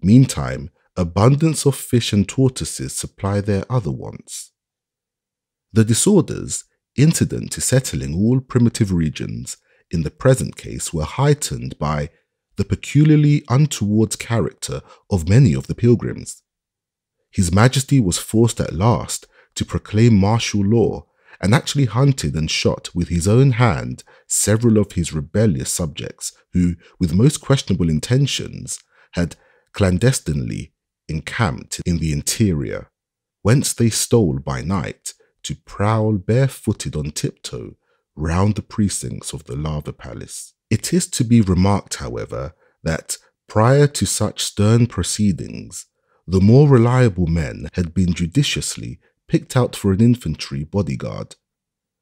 Meantime, abundance of fish and tortoises supply their other wants. The disorders incident to settling all primitive regions in the present case were heightened by the peculiarly untoward character of many of the pilgrims. His Majesty was forced at last to proclaim martial law, and actually hunted and shot with his own hand several of his rebellious subjects who, with most questionable intentions, had clandestinely encamped in the interior, whence they stole by night to prowl barefooted on tiptoe round the precincts of the lava palace. It is to be remarked, however, that prior to such stern proceedings, the more reliable men had been judiciously picked out for an infantry bodyguard,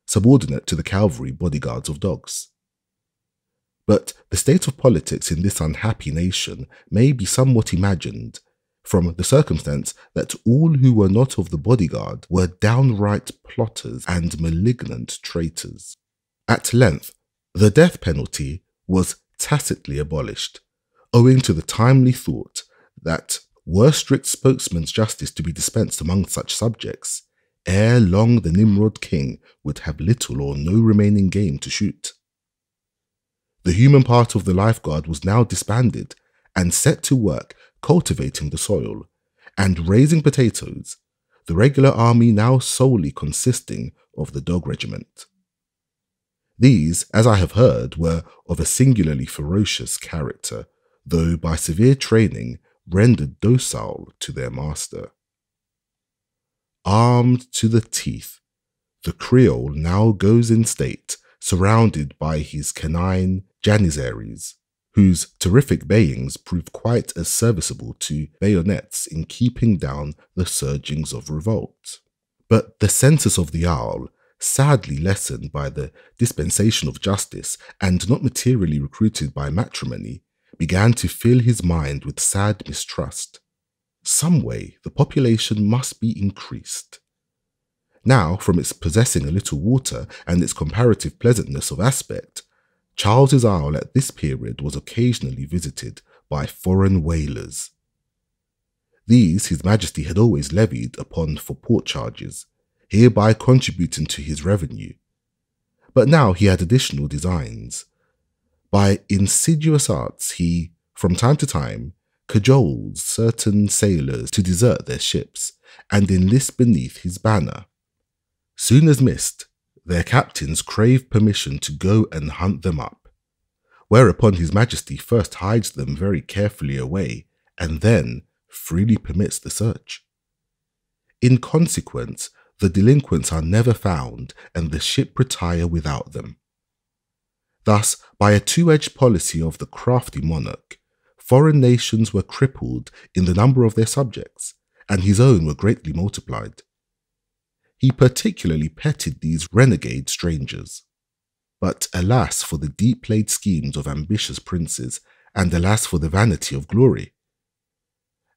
subordinate to the cavalry bodyguards of dogs. But the state of politics in this unhappy nation may be somewhat imagined from the circumstance that all who were not of the bodyguard were downright plotters and malignant traitors. At length, the death penalty was tacitly abolished, owing to the timely thought that were strict spokesman's justice to be dispensed among such subjects, ere long the Nimrod king would have little or no remaining game to shoot. The human part of the lifeguard was now disbanded and set to work cultivating the soil and raising potatoes, the regular army now solely consisting of the dog regiment. These, as I have heard, were of a singularly ferocious character, though by severe training rendered docile to their master. Armed to the teeth, the Creole now goes in state, surrounded by his canine janissaries, whose terrific bayings prove quite as serviceable to bayonets in keeping down the surgings of revolt. But the census of the owl, sadly lessened by the dispensation of justice and not materially recruited by matrimony, began to fill his mind with sad mistrust. Some way the population must be increased. Now, from its possessing a little water and its comparative pleasantness of aspect, Charles's Isle at this period was occasionally visited by foreign whalers. These His Majesty had always levied upon for port charges, hereby contributing to his revenue. But now he had additional designs. By insidious arts he, from time to time, cajoles certain sailors to desert their ships and enlist beneath his banner. Soon as missed, their captains crave permission to go and hunt them up, whereupon His Majesty first hides them very carefully away and then freely permits the search. In consequence, the delinquents are never found and the ship retire without them. Thus, by a two-edged policy of the crafty monarch, foreign nations were crippled in the number of their subjects, and his own were greatly multiplied. He particularly petted these renegade strangers. But alas for the deep-laid schemes of ambitious princes, and alas for the vanity of glory.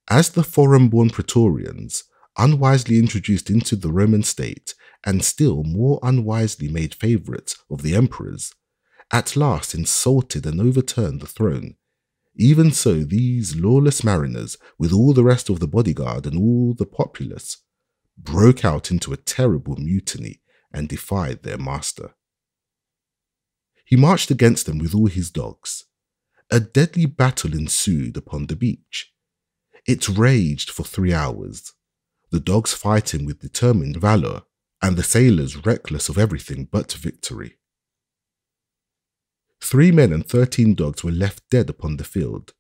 As the foreign-born Praetorians, unwisely introduced into the Roman state, and still more unwisely made favourites of the emperors, at last insulted and overturned the throne, even so these lawless mariners, with all the rest of the bodyguard and all the populace, broke out into a terrible mutiny and defied their master. He marched against them with all his dogs. A deadly battle ensued upon the beach. It raged for 3 hours, the dogs fighting with determined valour, and the sailors reckless of everything but victory. 3 men and 13 dogs were left dead upon the field.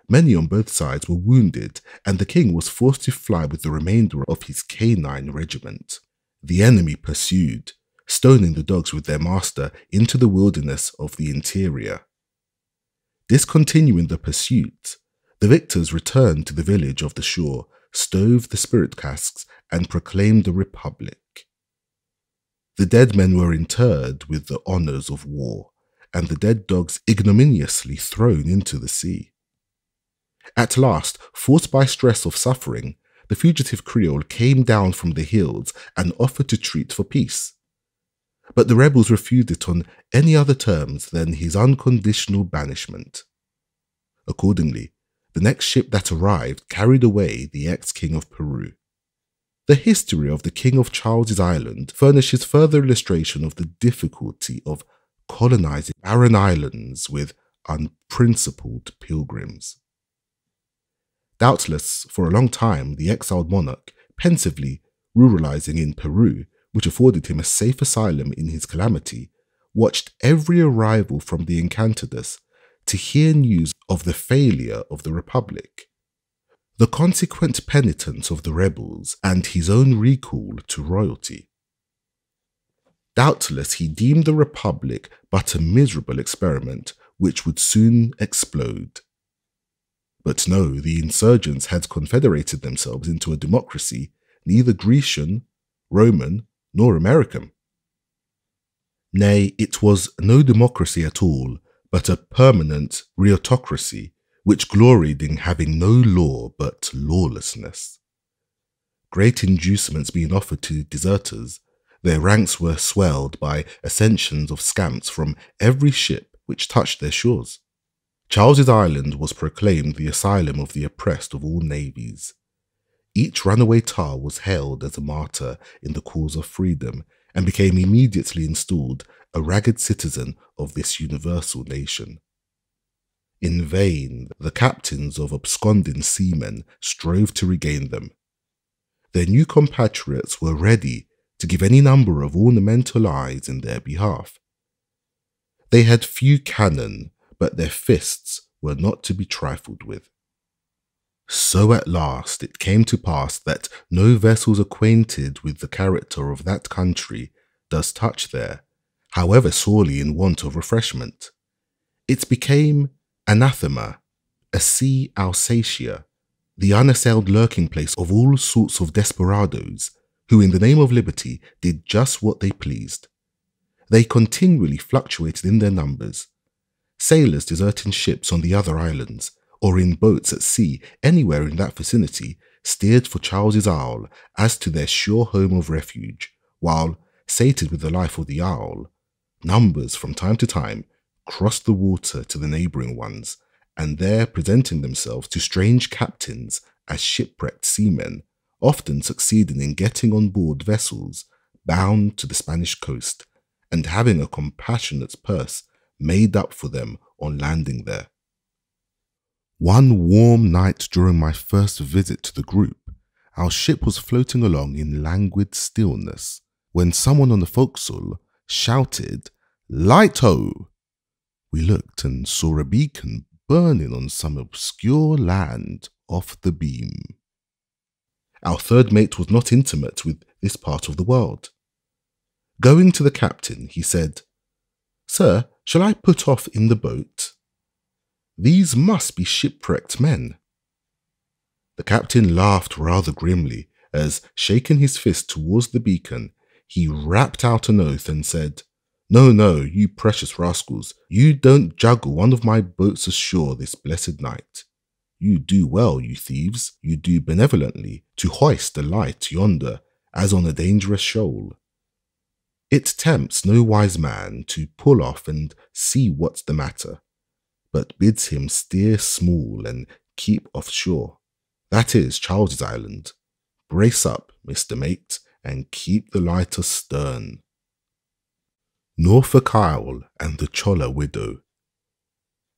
Many on both sides were wounded, and the king was forced to fly with the remainder of his canine regiment. The enemy pursued, stoning the dogs with their master into the wilderness of the interior. Discontinuing the pursuit, the victors returned to the village of the shore, stove the spirit casks, and proclaimed a republic. The dead men were interred with the honours of war, and the dead dogs ignominiously thrown into the sea. At last, forced by stress of suffering, the fugitive Creole came down from the hills and offered to treat for peace. But the rebels refused it on any other terms than his unconditional banishment. Accordingly, the next ship that arrived carried away the ex-king of Peru. The history of the King of Charles's Island furnishes further illustration of the difficulty of colonizing barren islands with unprincipled pilgrims. Doubtless, for a long time, the exiled monarch, pensively ruralizing in Peru, which afforded him a safe asylum in his calamity, watched every arrival from the Enchanted to hear news of the failure of the Republic, the consequent penitence of the rebels, and his own recall to royalty. Doubtless he deemed the Republic but a miserable experiment which would soon explode. But no, the insurgents had confederated themselves into a democracy neither Grecian, Roman, nor American. Nay, it was no democracy at all, but a permanent reautocracy which gloried in having no law but lawlessness. Great inducements being offered to deserters, their ranks were swelled by accessions of scamps from every ship which touched their shores. Charles's Island was proclaimed the asylum of the oppressed of all navies. Each runaway tar was hailed as a martyr in the cause of freedom and became immediately installed a ragged citizen of this universal nation. In vain, the captains of absconding seamen strove to regain them. Their new compatriots were ready to give any number of ornamental lies in their behalf. They had few cannon, but their fists were not to be trifled with. So at last it came to pass that no vessels acquainted with the character of that country does touch there, however sorely in want of refreshment. It became anathema, a sea Alsatia, the unassailed lurking place of all sorts of desperadoes, who in the name of liberty did just what they pleased. They continually fluctuated in their numbers, sailors deserting ships on the other islands, or in boats at sea anywhere in that vicinity, steered for Charles's Isle as to their sure home of refuge, while, sated with the life of the isle, numbers from time to time crossed the water to the neighbouring ones, and there presenting themselves to strange captains as shipwrecked seamen, often succeeding in getting on board vessels bound to the Spanish coast, and having a compassionate purse made up for them on landing there. One warm night during my first visit to the group, our ship was floating along in languid stillness, when someone on the forecastle shouted, "Light-ho!" We looked and saw a beacon burning on some obscure land off the beam. Our third mate was not intimate with this part of the world. Going to the captain, he said, "Sir, shall I put off in the boat? These must be shipwrecked men." The captain laughed rather grimly as, shaking his fist towards the beacon, he rapped out an oath and said, No, you precious rascals, you don't juggle one of my boats ashore this blessed night. You do well, you thieves, you do benevolently, to hoist a light yonder as on a dangerous shoal. It tempts no wise man to pull off and see what's the matter, but bids him steer small and keep offshore. That is Charles's Island. Brace up, Mr. Mate, and keep the light astern. Norfolk Isle and the Chola Widow.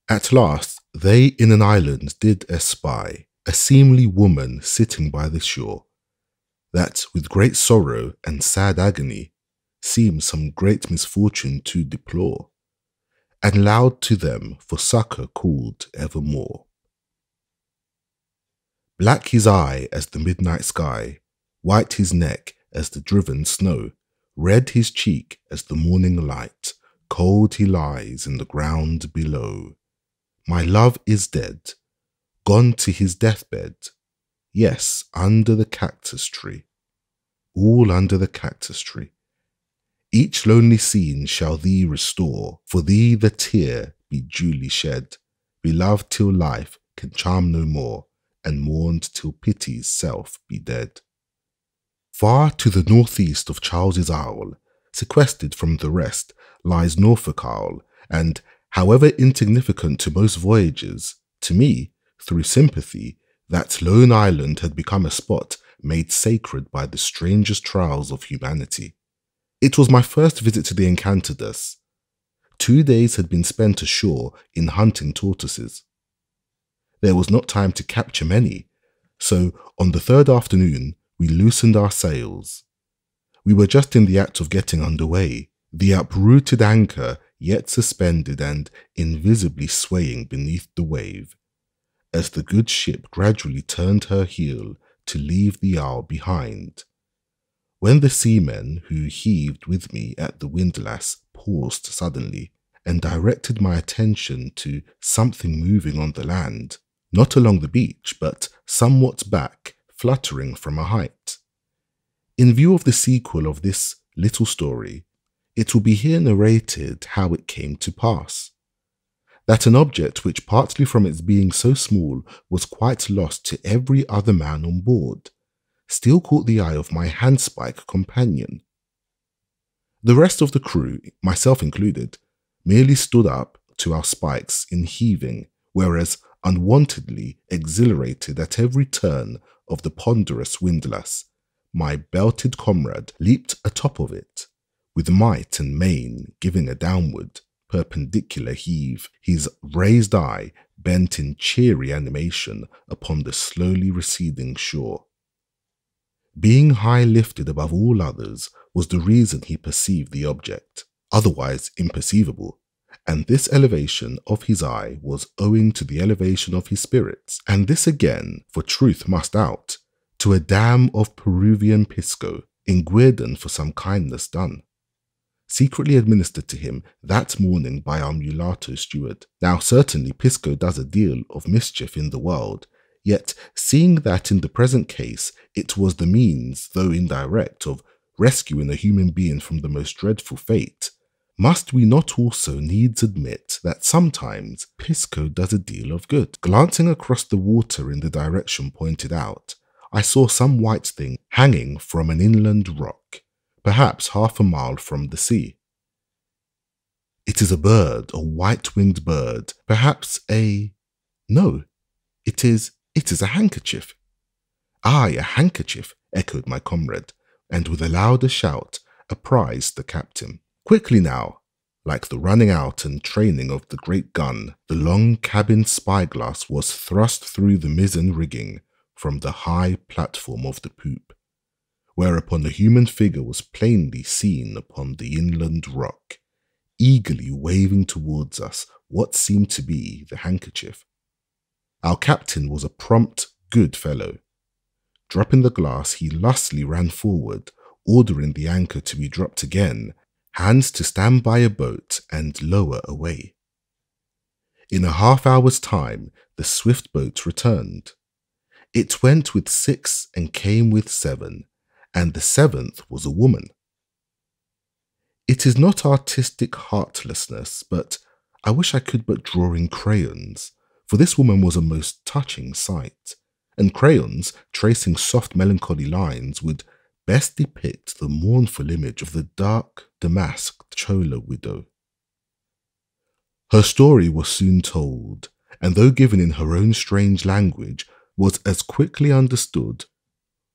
At last they in an island did espy a seemly woman sitting by the shore, that with great sorrow and sad agony seemed some great misfortune to deplore, and loud to them for succour called evermore. Black his eye as the midnight sky, white his neck as the driven snow, red his cheek as the morning light, cold he lies in the ground below. My love is dead, gone to his deathbed, yes, under the cactus tree, all under the cactus tree. Each lonely scene shall thee restore, for thee the tear be duly shed, beloved till life can charm no more, and mourned till pity's self be dead. Far to the northeast of Charles's Isle, sequestered from the rest, lies Norfolk Isle, and, however insignificant to most voyagers, to me, through sympathy, that lone island had become a spot made sacred by the strangest trials of humanity. It was my first visit to the Enchanted Isles. 2 days had been spent ashore in hunting tortoises. There was not time to capture many, so on the third afternoon we loosened our sails. We were just in the act of getting under way, the uprooted anchor yet suspended and invisibly swaying beneath the wave, as the good ship gradually turned her heel to leave the isle behind. When the seamen who heaved with me at the windlass paused suddenly and directed my attention to something moving on the land, not along the beach, but somewhat back, fluttering from a height. In view of the sequel of this little story, it will be here narrated how it came to pass. That an object which, partly from its being so small, was quite lost to every other man on board, still caught the eye of my handspike companion. The rest of the crew, myself included, merely stood up to our spikes in heaving, whereas unwontedly exhilarated at every turn of the ponderous windlass, my belted comrade leaped atop of it, with might and main giving a downward, perpendicular heave, his raised eye bent in cheery animation upon the slowly receding shore. Being high lifted above all others was the reason he perceived the object, otherwise imperceivable, and this elevation of his eye was owing to the elevation of his spirits, and this again, for truth must out, to a dam of Peruvian pisco, in guerdon for some kindness done, secretly administered to him that morning by our mulatto steward. Now certainly pisco does a deal of mischief in the world, yet seeing that in the present case it was the means, though indirect, of rescuing a human being from the most dreadful fate, must we not also needs admit that sometimes pisco does a deal of good? Glancing across the water in the direction pointed out, I saw some white thing hanging from an inland rock, perhaps half a mile from the sea. It is a bird, a white-winged bird, perhaps no, it is a handkerchief. Aye, a handkerchief, echoed my comrade, and with a louder shout apprised the captain. Quickly now, like the running out and training of the great gun, the long cabin spyglass was thrust through the mizzen rigging from the high platform of the poop, whereupon a human figure was plainly seen upon the inland rock, eagerly waving towards us what seemed to be the handkerchief. Our captain was a prompt, good fellow. Dropping the glass, he lustily ran forward, ordering the anchor to be dropped again, hands to stand by a boat and lower away. In a half-hour's time, the swift boat returned. It went with 6 and came with 7, and the 7th was a woman. It is not artistic heartlessness, but I wish I could but draw in crayons, for this woman was a most touching sight, and crayons, tracing soft melancholy lines, would best depict the mournful image of the dark, damasked Chola widow. Her story was soon told, and though given in her own strange language, was as quickly understood,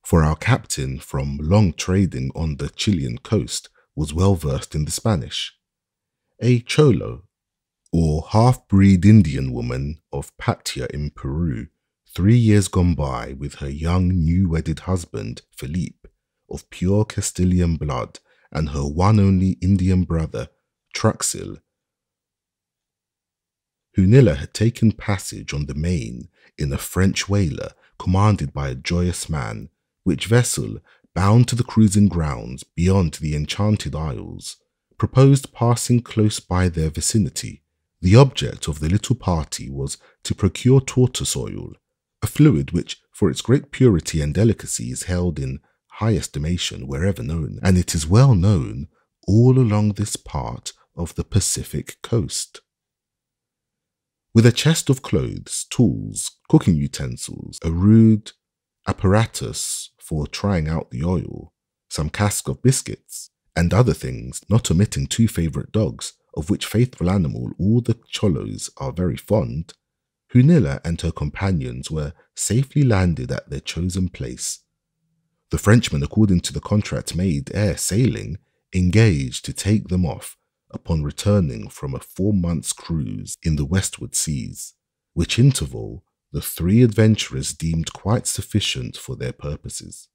for our captain, from long trading on the Chilean coast, was well versed in the Spanish. A Cholo, or half-breed Indian woman of Patia in Peru, 3 years gone by, with her young new-wedded husband, Philippe, of pure Castilian blood, and her one only Indian brother, Truxil, who Nilla had taken passage on the Main in a French whaler commanded by a joyous man, which vessel, bound to the cruising grounds beyond the Enchanted Isles, proposed passing close by their vicinity. The object of the little party was to procure tortoise oil, a fluid which, for its great purity and delicacy, is held in high estimation wherever known, and it is well known all along this part of the Pacific coast. With a chest of clothes, tools, cooking utensils, a rude apparatus for trying out the oil, some cask of biscuits, and other things, not omitting 2 favourite dogs, of which faithful animal all the Cholos are very fond, Hunilla and her companions were safely landed at their chosen place. The Frenchman, according to the contract made ere sailing, engaged to take them off upon returning from a 4 months' cruise in the westward seas, which interval the 3 adventurers deemed quite sufficient for their purposes.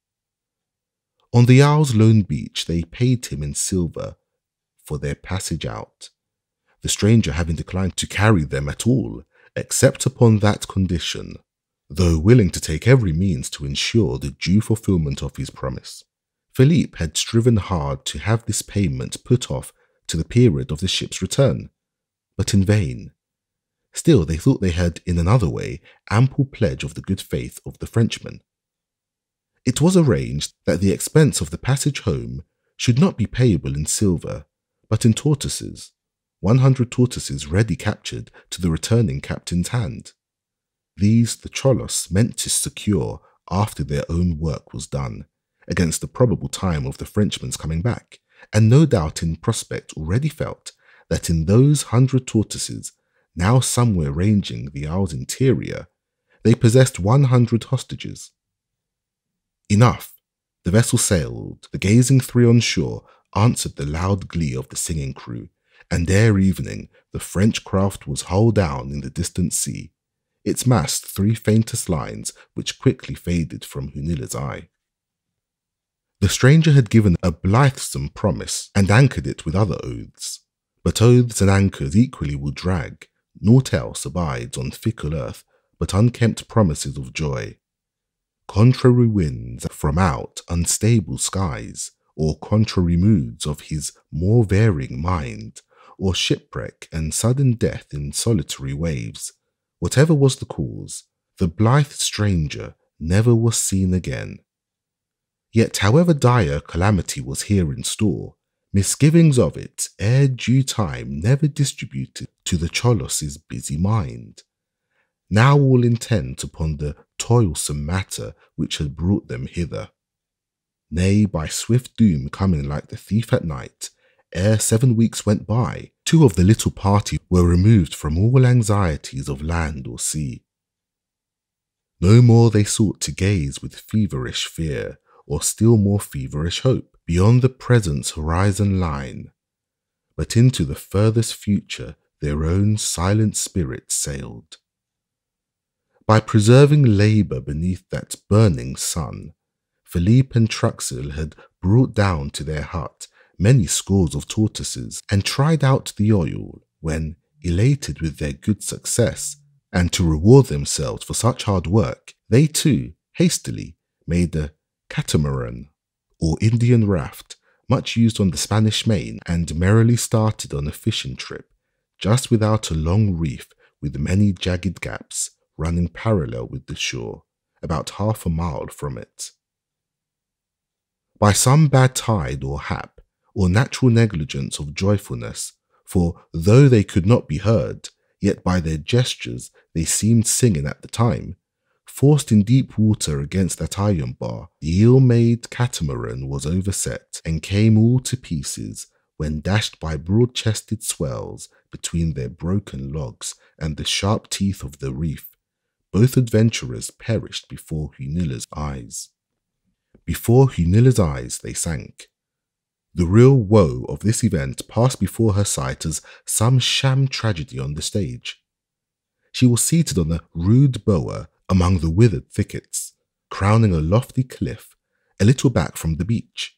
On the Isle's lone beach they paid him in silver for their passage out, the stranger having declined to carry them at all, except upon that condition, though willing to take every means to ensure the due fulfilment of his promise. Philippe had striven hard to have this payment put off to the period of the ship's return, but in vain. Still, they thought they had, in another way, ample pledge of the good faith of the Frenchman. It was arranged that the expense of the passage home should not be payable in silver, but in tortoises, 100 tortoises ready captured to the returning captain's hand. These the Cholos meant to secure after their own work was done, against the probable time of the Frenchman's coming back, and no doubt in prospect already felt that in those 100 tortoises, now somewhere ranging the isle's interior, they possessed 100 hostages. Enough. The vessel sailed, the gazing 3 on shore answered the loud glee of the singing crew, and ere evening the French craft was hull down in the distant sea, its mast 3 faintest lines which quickly faded from Hunilla's eye. The stranger had given a blithesome promise and anchored it with other oaths, but oaths and anchors equally will drag. Naught else abides on fickle earth but unkempt promises of joy. Contrary winds from out unstable skies, or contrary moods of his more varying mind, or shipwreck and sudden death in solitary waves, whatever was the cause, the blithe stranger never was seen again. Yet however dire calamity was here in store, misgivings of it ere due time never distributed to the Cholos's busy mind, now all intent upon the toilsome matter which had brought them hither. Nay, by swift doom coming like the thief at night, ere 7 weeks went by, 2 of the little party were removed from all anxieties of land or sea. No more they sought to gaze with feverish fear, or still more feverish hope, beyond the present's horizon line, but into the furthest future their own silent spirits sailed. By preserving labour beneath that burning sun, Philippe and Truxil had brought down to their hut many scores of tortoises, and tried out the oil, when, elated with their good success, and to reward themselves for such hard work, they too, hastily, made a catamaran, or Indian raft, much used on the Spanish Main, and merrily started on a fishing trip, just without a long reef with many jagged gaps, running parallel with the shore, about half a mile from it. By some bad tide or hap, or natural negligence of joyfulness, for though they could not be heard, yet by their gestures they seemed singing at the time, forced in deep water against that iron bar, the ill-made catamaran was overset, and came all to pieces, when dashed by broad-chested swells between their broken logs and the sharp teeth of the reef. Both adventurers perished before Hunilla's eyes. Before Hunilla's eyes they sank. The real woe of this event passed before her sight as some sham tragedy on the stage. She was seated on a rude bower among the withered thickets, crowning a lofty cliff, a little back from the beach.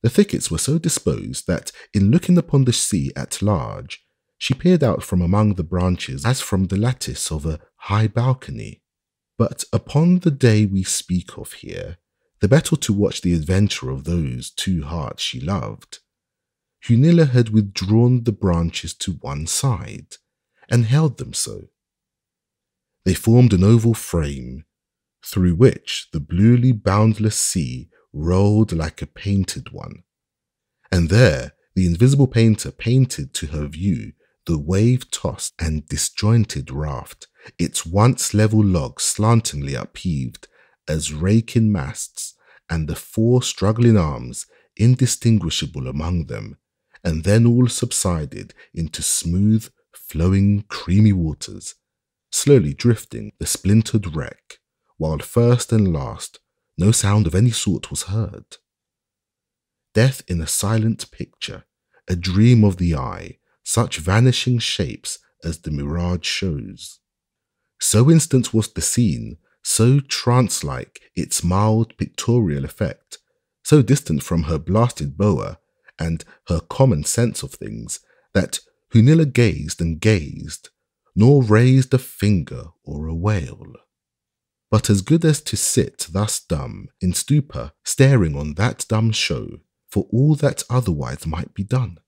The thickets were so disposed that, in looking upon the sea at large, she peered out from among the branches as from the lattice of a high balcony. But upon the day we speak of here, the better to watch the adventure of those 2 hearts she loved, Hunilla had withdrawn the branches to one side, and held them so. They formed an oval frame, through which the bluely boundless sea rolled like a painted one, and there the invisible painter painted to her view the wave-tossed and disjointed raft, its once level logs slantingly upheaved as raking masts, and the 4 struggling arms indistinguishable among them, and then all subsided into smooth, flowing, creamy waters, slowly drifting the splintered wreck, while first and last no sound of any sort was heard. Death in a silent picture, a dream of the eye, such vanishing shapes as the mirage shows. So instant was the scene, so trance-like its mild pictorial effect, so distant from her blasted boa and her common sense of things, that Hunilla gazed and gazed, nor raised a finger or a wail, but as good as to sit thus dumb, in stupor, staring on that dumb show, for all that otherwise might be done.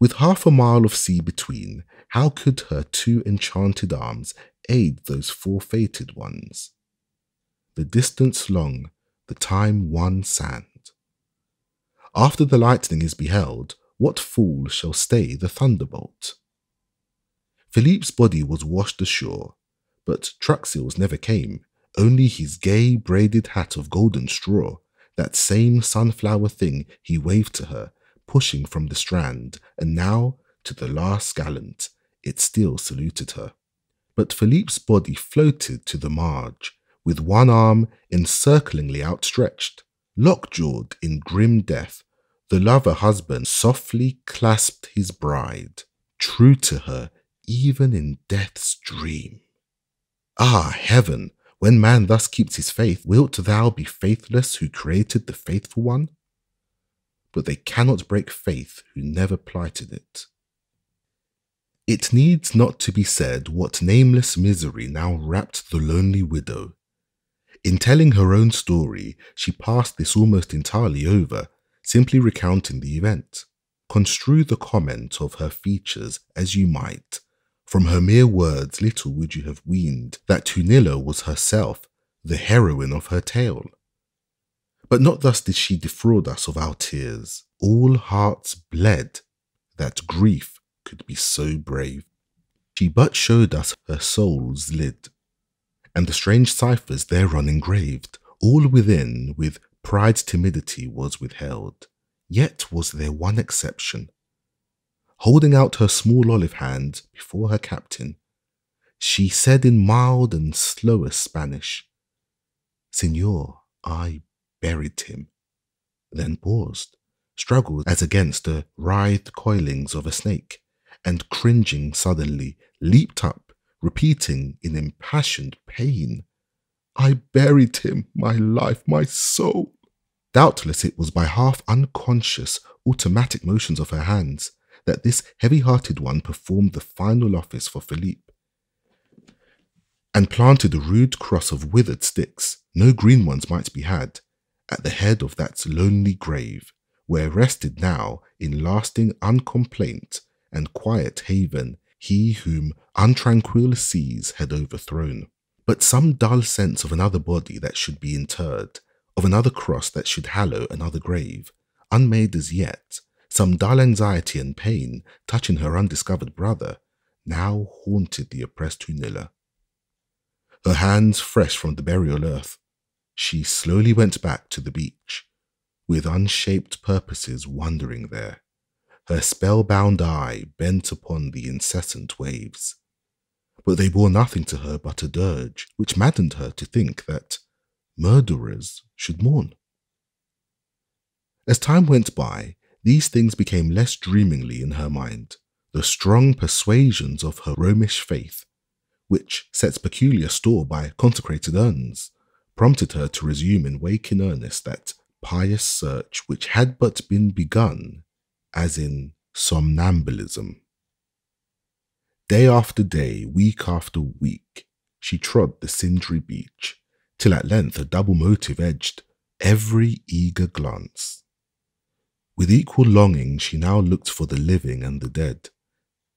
With half a mile of sea between, how could her 2 enchanted arms aid those 4 fated ones? The distance long, the time one sand. After the lightning is beheld, what fool shall stay the thunderbolt? Philippe's body was washed ashore, but Truxil's never came, only his gay braided hat of golden straw, that same sunflower thing he waved to her, pushing from the strand, and now, to the last gallant, it still saluted her. But Philippe's body floated to the marge, with one arm encirclingly outstretched, lockjawed in grim death, the lover husband softly clasped his bride, true to her even in death's dream. Ah, heaven, when man thus keeps his faith, wilt thou be faithless who created the faithful one? But they cannot break faith who never plighted it. It needs not to be said what nameless misery now wrapped the lonely widow. In telling her own story, she passed this almost entirely over, simply recounting the event. Construe the comment of her features as you might. From her mere words little would you have weened that Hunilla was herself the heroine of her tale. But not thus did she defraud us of our tears. All hearts bled that grief could be so brave. She but showed us her soul's lid, and the strange ciphers thereon engraved, all within with pride's timidity was withheld. Yet was there one exception. Holding out her small olive hand before her captain, she said in mild and slower Spanish, "Señor, I buried him," then paused, struggled as against the writhed coilings of a snake, and cringing suddenly, leaped up, repeating in impassioned pain, "I buried him, my life, my soul." Doubtless it was by half unconscious, automatic motions of her hands that this heavy-hearted one performed the final office for Philippe, and planted a rude cross of withered sticks, no green ones might be had, at the head of that lonely grave, where rested now, in lasting uncomplaint and quiet haven, he whom untranquil seas had overthrown. But some dull sense of another body that should be interred, of another cross that should hallow another grave, unmade as yet, some dull anxiety and pain touching her undiscovered brother, now haunted the oppressed Hunilla. Her hands fresh from the burial earth, she slowly went back to the beach, with unshaped purposes wandering there, her spellbound eye bent upon the incessant waves. But they bore nothing to her but a dirge, which maddened her to think that murderers should mourn. As time went by, these things became less dreamingly in her mind. The strong persuasions of her Romish faith, which sets peculiar store by consecrated urns, prompted her to resume in waking earnest that pious search which had but been begun, as in somnambulism. Day after day, week after week, she trod the cindery beach, till at length a double motive edged every eager glance. With equal longing she now looked for the living and the dead.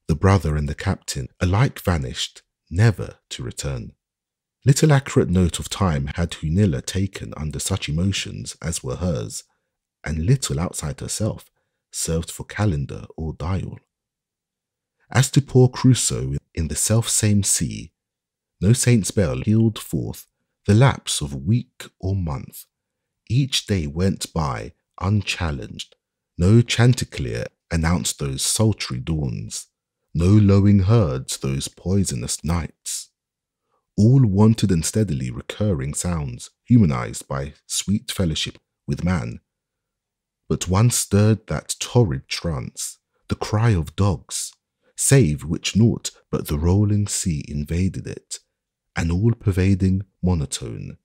The brother and the captain alike vanished, never to return. Little accurate note of time had Hunilla taken under such emotions as were hers, and little outside herself served for calendar or dial. As to poor Crusoe in the self-same sea, no saint's bell pealed forth the lapse of week or month. Each day went by unchallenged. No chanticleer announced those sultry dawns, no lowing herds those poisonous nights. All wanted and steadily recurring sounds, humanized by sweet fellowship with man. But one stirred that torrid trance, the cry of dogs, save which naught but the rolling sea invaded it, an all-pervading monotone,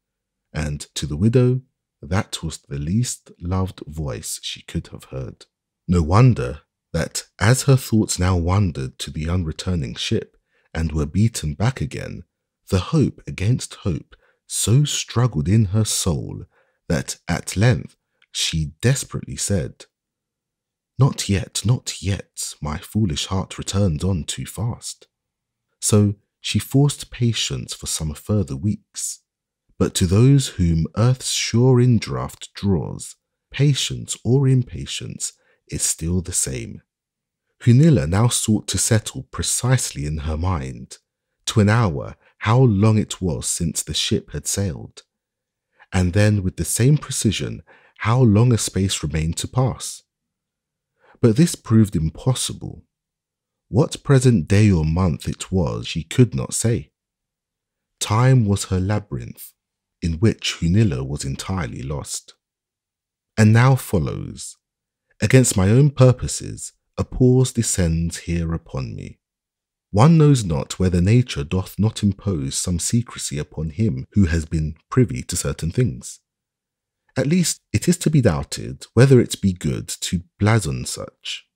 and to the widow that was the least loved voice she could have heard. No wonder that, as her thoughts now wandered to the unreturning ship, and were beaten back again, the hope against hope so struggled in her soul that at length she desperately said, not yet, my foolish heart returns on too fast." So she forced patience for some further weeks. But to those whom earth's sure indraft draws, patience or impatience is still the same. Hunilla now sought to settle precisely in her mind, to an hour, how long it was since the ship had sailed, and then with the same precision how long a space remained to pass. But this proved impossible. What present day or month it was she could not say. Time was her labyrinth, in which Hunilla was entirely lost. And now follows Against my own purposes, a pause descends here upon me. One knows not whether nature doth not impose some secrecy upon him who has been privy to certain things. At least it is to be doubted whether it be good to blazon such.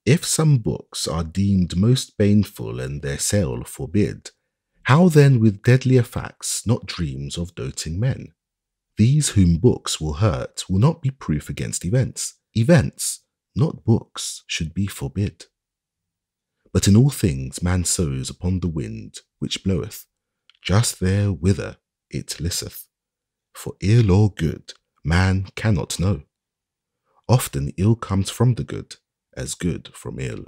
If some books are deemed most baneful and their sale forbid, how then with deadlier facts, not dreams of doting men? These whom books will hurt will not be proof against events. Events, not books, should be forbid. But in all things man sows upon the wind which bloweth, just there whither it listeth. For ill or good, man cannot know. Often ill comes from the good, as good from ill.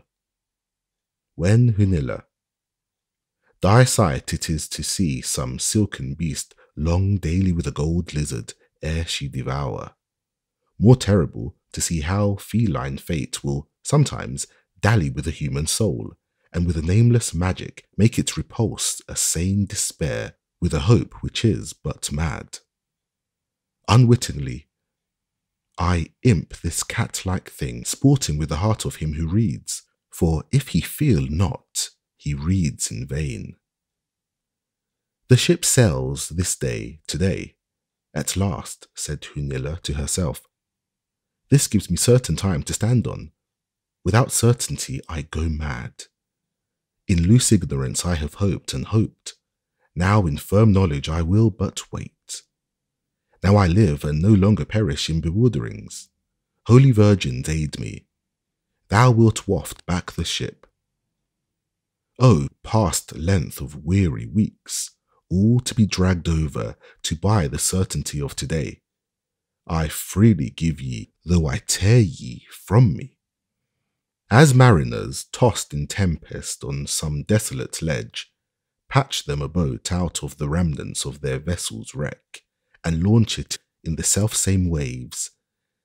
When Hunilla. Thy sight it is to see some silken beast long daily with a gold lizard ere she devour. More terrible to see how feline fate will sometimes dally with a human soul, and with a nameless magic make it repulse a sane despair with a hope which is but mad. Unwittingly, I imp this cat-like thing, sporting with the heart of him who reads, for if he feel not, he reads in vain. The ship sails this day, today. At last, said Hunilla to herself. This gives me certain time to stand on. Without certainty I go mad. In loose ignorance I have hoped and hoped. Now in firm knowledge I will but wait. Now I live and no longer perish in bewilderings. Holy virgins, aid me. Thou wilt waft back the ship. Oh, past length of weary weeks, all to be dragged over to buy the certainty of today. I freely give ye, though I tear ye from me. As mariners, tossed in tempest on some desolate ledge, patch them a boat out of the remnants of their vessel's wreck, and launch it in the selfsame waves,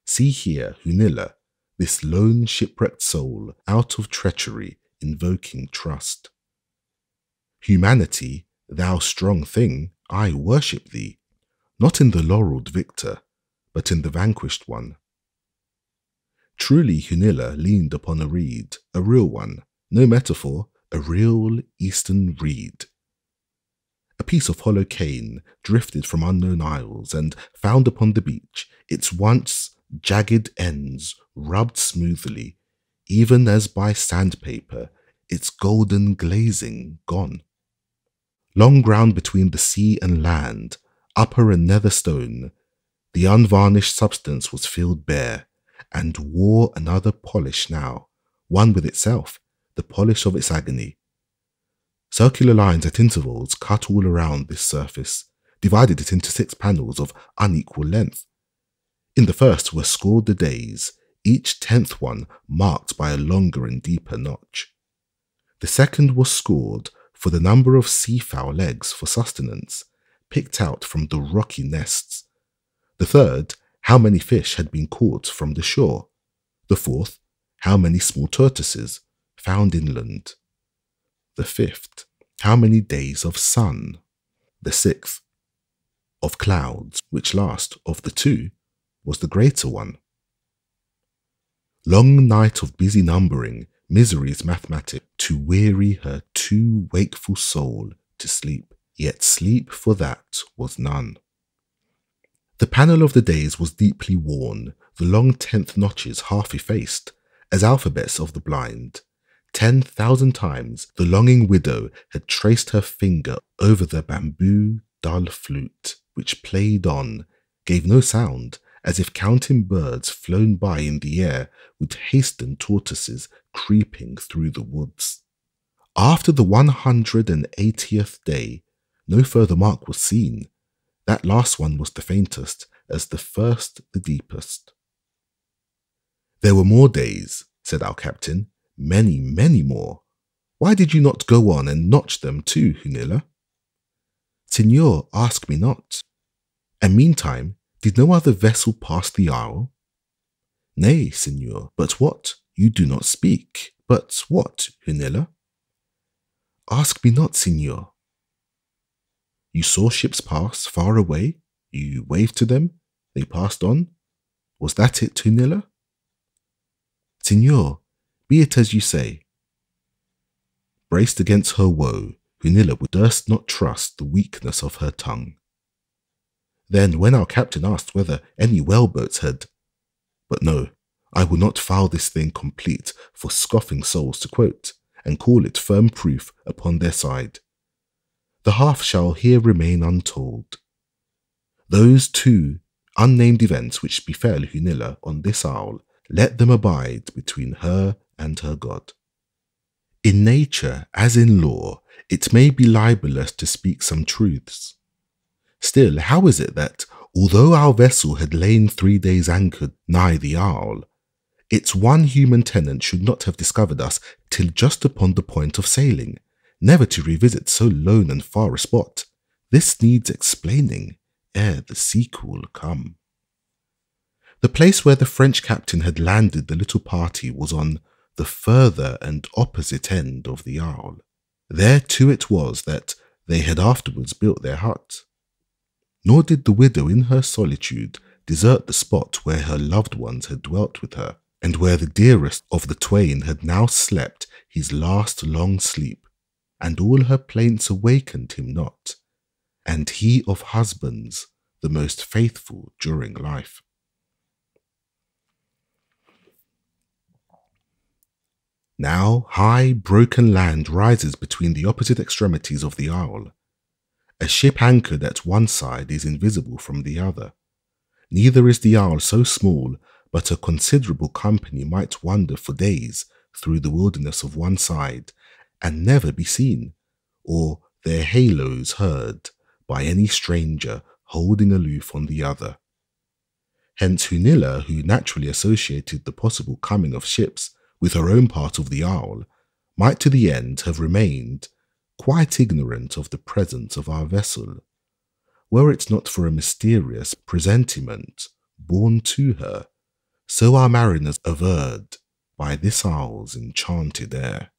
see here Hunilla, this lone shipwrecked soul, out of treachery, invoking trust. Humanity, thou strong thing, I worship thee, not in the laurelled victor, but in the vanquished one. Truly Hunilla leaned upon a reed, a real one, no metaphor, a real eastern reed. A piece of hollow cane drifted from unknown isles and found upon the beach, its once jagged ends rubbed smoothly, even as by sandpaper, its golden glazing gone. Long ground between the sea and land, upper and nether stone, the unvarnished substance was filled bare, and wore another polish now, one with itself, the polish of its agony. Circular lines at intervals cut all around this surface, divided it into 6 panels of unequal length. In the first were scored the days, each 10th one marked by a longer and deeper notch. The second was scored for the number of seafowl eggs for sustenance, picked out from the rocky nests. The third, how many fish had been caught from the shore. The fourth, how many small tortoises found inland. The fifth, how many days of sun. The sixth, of clouds, which last of the 2 was the greater one. Long night of busy numbering, misery's mathematic, to weary her too wakeful soul to sleep, yet sleep for that was none. The panel of the days was deeply worn, the long 10th notches half effaced, as alphabets of the blind. 10,000 times the longing widow had traced her finger over the bamboo dull flute, which played on, gave no sound, as if counting birds flown by in the air would hasten tortoises creeping through the woods. After the 180th day, no further mark was seen. That last one was the faintest, as the first the deepest. There were more days, said our captain, many, many more. Why did you not go on and notch them too, Hunilla? Signor, ask me not. And meantime, did no other vessel pass the isle? Nay, Signor, but what? You do not speak. But what, Hunilla? Ask me not, Signor. You saw ships pass far away? You waved to them? They passed on? Was that it, Hunilla? Signor, be it as you say. Braced against her woe, Hunilla durst not trust the weakness of her tongue. Then when our captain asked whether any whaleboats had— But no, I will not foul this thing complete for scoffing souls to quote, and call it firm proof upon their side. The half shall here remain untold. Those two unnamed events which befell Hunilla on this isle, let them abide between her and her God. In nature, as in law, it may be libellous to speak some truths. Still, how is it that, although our vessel had lain 3 days anchored nigh the isle, its one human tenant should not have discovered us till just upon the point of sailing, never to revisit so lone and far a spot? This needs explaining ere the sequel come. The place where the French captain had landed the little party was on the further and opposite end of the isle. There too it was that they had afterwards built their hut. Nor did the widow in her solitude desert the spot where her loved ones had dwelt with her, and where the dearest of the twain had now slept his last long sleep, and all her plaints awakened him not, and he of husbands the most faithful during life. Now high broken land rises between the opposite extremities of the isle. A ship anchored at one side is invisible from the other. Neither is the isle so small but a considerable company might wander for days through the wilderness of one side and never be seen, or their halos heard by any stranger holding aloof on the other. Hence Hunilla, who naturally associated the possible coming of ships with her own part of the isle, might to the end have remained quite ignorant of the presence of our vessel, were it not for a mysterious presentiment borne to her, so our mariners averred, by this isle's enchanted air.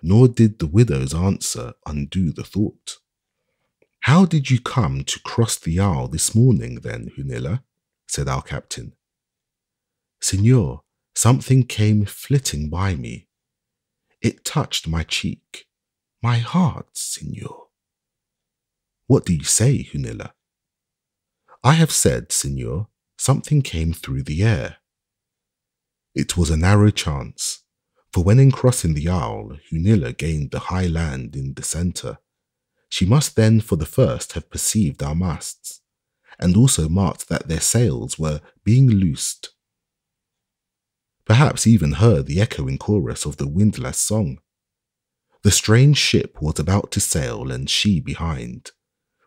Nor did the widow's answer undo the thought. How did you come to cross the isle this morning then, Hunilla? Said our captain. Signor, something came flitting by me. It touched my cheek, my heart, signor. What do you say, Hunilla? I have said, signor, something came through the air. It was a narrow chance, for when in crossing the isle, Hunilla gained the high land in the centre. She must then for the first have perceived our masts, and also marked that their sails were being loosed. Perhaps even heard the echoing chorus of the windlass song. The strange ship was about to sail, and she behind.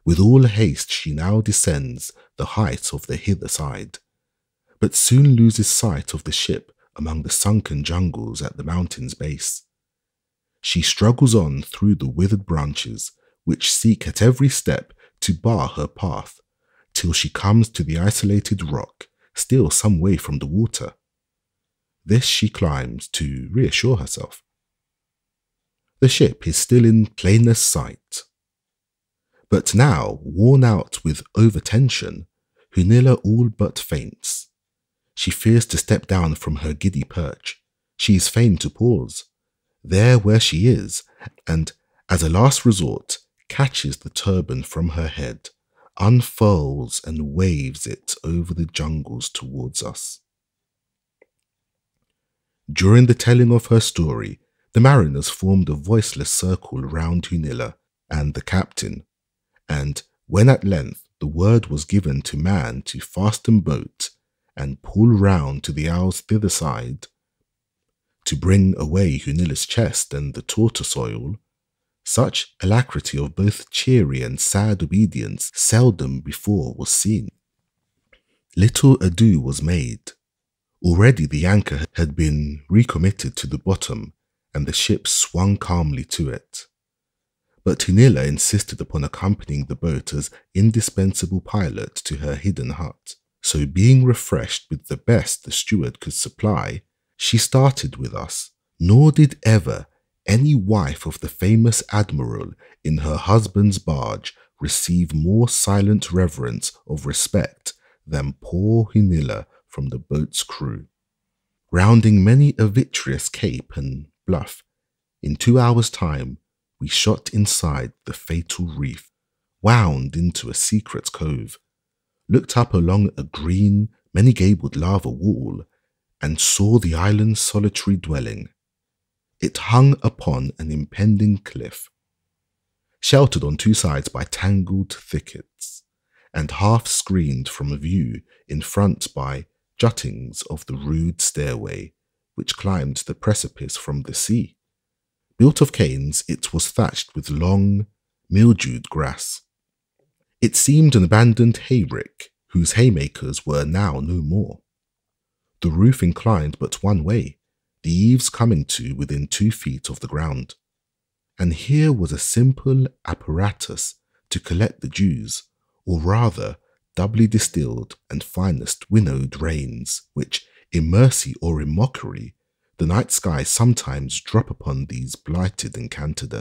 With all haste she now descends the height of the hither side, but soon loses sight of the ship among the sunken jungles at the mountain's base. She struggles on through the withered branches, which seek at every step to bar her path, till she comes to the isolated rock, still some way from the water. This she climbs to reassure herself. The ship is still in plainest sight. But now, worn out with overtension, Hunilla all but faints. She fears to step down from her giddy perch. She is fain to pause, there where she is, and, as a last resort, catches the turban from her head, unfurls and waves it over the jungles towards us. During the telling of her story, the mariners formed a voiceless circle round Hunilla and the captain, and when at length the word was given to man to fasten boat and pull round to the isle's thither side, to bring away Hunilla's chest and the tortoise-oil, such alacrity of both cheery and sad obedience seldom before was seen. Little ado was made. Already the anchor had been recommitted to the bottom, and the ship swung calmly to it. But Hunilla insisted upon accompanying the boat as indispensable pilot to her hidden hut, so being refreshed with the best the steward could supply, she started with us, nor did ever any wife of the famous admiral in her husband's barge receive more silent reverence of respect than poor Hunilla from the boat's crew. Rounding many a vitreous cape and bluff, in 2 hours' time we shot inside the fatal reef, wound into a secret cove, looked up along a green, many-gabled lava wall, and saw the island's solitary dwelling. It hung upon an impending cliff, sheltered on 2 sides by tangled thickets, and half screened from view in front by juttings of the rude stairway which climbed the precipice from the sea. Built of canes, it was thatched with long, mildewed grass. It seemed an abandoned hayrick whose haymakers were now no more. The roof inclined but one way, the eaves coming to within 2 feet of the ground. And here was a simple apparatus to collect the dews, or rather doubly distilled and finest winnowed rains, which, in mercy or in mockery, the night sky sometimes drop upon these blighted Enchanted.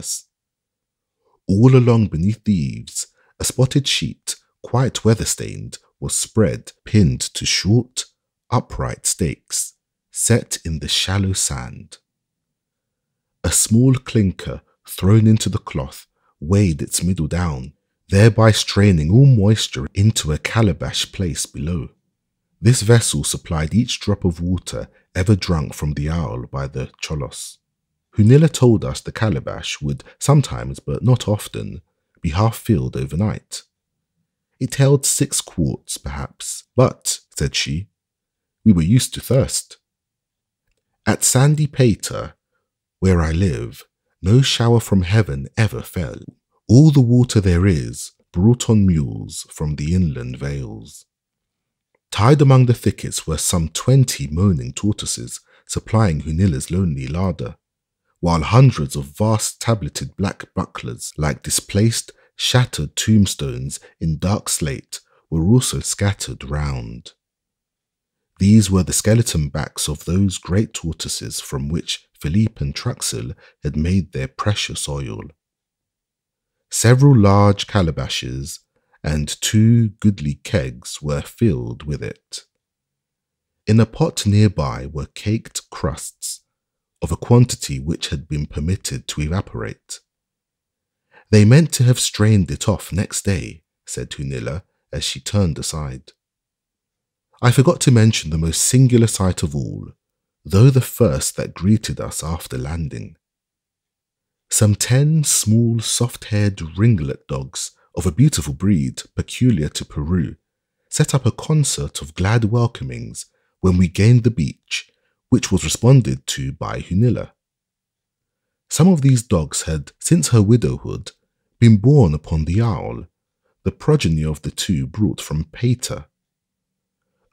All along beneath the eaves, a spotted sheet, quite weather-stained, was spread, pinned to short, upright stakes, set in the shallow sand. A small clinker thrown into the cloth weighed its middle down, thereby straining all moisture into a calabash placed below. This vessel supplied each drop of water ever drunk from the owl by the cholos. Hunilla told us the calabash would sometimes, but not often, be half filled overnight. It held 6 quarts, perhaps, but, said she, we were used to thirst. At Sandy Pater, where I live, no shower from heaven ever fell. All the water there is brought on mules from the inland vales. Tied among the thickets were some 20 moaning tortoises supplying Hunilla's lonely larder, while hundreds of vast tableted black bucklers, like displaced, shattered tombstones in dark slate, were also scattered round. These were the skeleton backs of those great tortoises from which Philippe and Truxell had made their precious oil. Several large calabashes and 2 goodly kegs were filled with it. In a pot nearby were caked crusts, of a quantity which had been permitted to evaporate. They meant to have strained it off next day, said Hunilla as she turned aside. I forgot to mention the most singular sight of all, though the first that greeted us after landing. Some 10 small, soft-haired ringlet dogs of a beautiful breed peculiar to Peru set up a concert of glad welcomings when we gained the beach, which was responded to by Hunilla. Some of these dogs had, since her widowhood, been born upon the owl, the progeny of the 2 brought from Pater.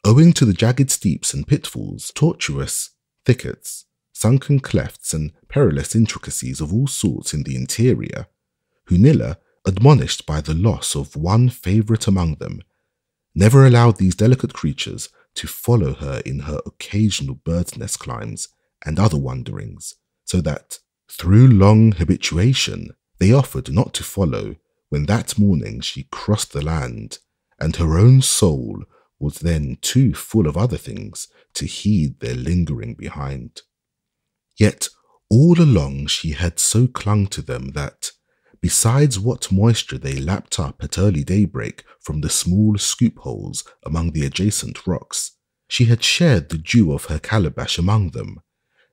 Owing to the jagged steeps and pitfalls, tortuous thickets, sunken clefts and perilous intricacies of all sorts in the interior, Hunilla, admonished by the loss of one favourite among them, never allowed these delicate creatures to follow her in her occasional bird's nest climbs and other wanderings, so that, through long habituation, they offered not to follow when that morning she crossed the land, and her own soul was then too full of other things to heed their lingering behind. Yet all along she had so clung to them that, besides what moisture they lapped up at early daybreak from the small scoop holes among the adjacent rocks, she had shared the dew of her calabash among them,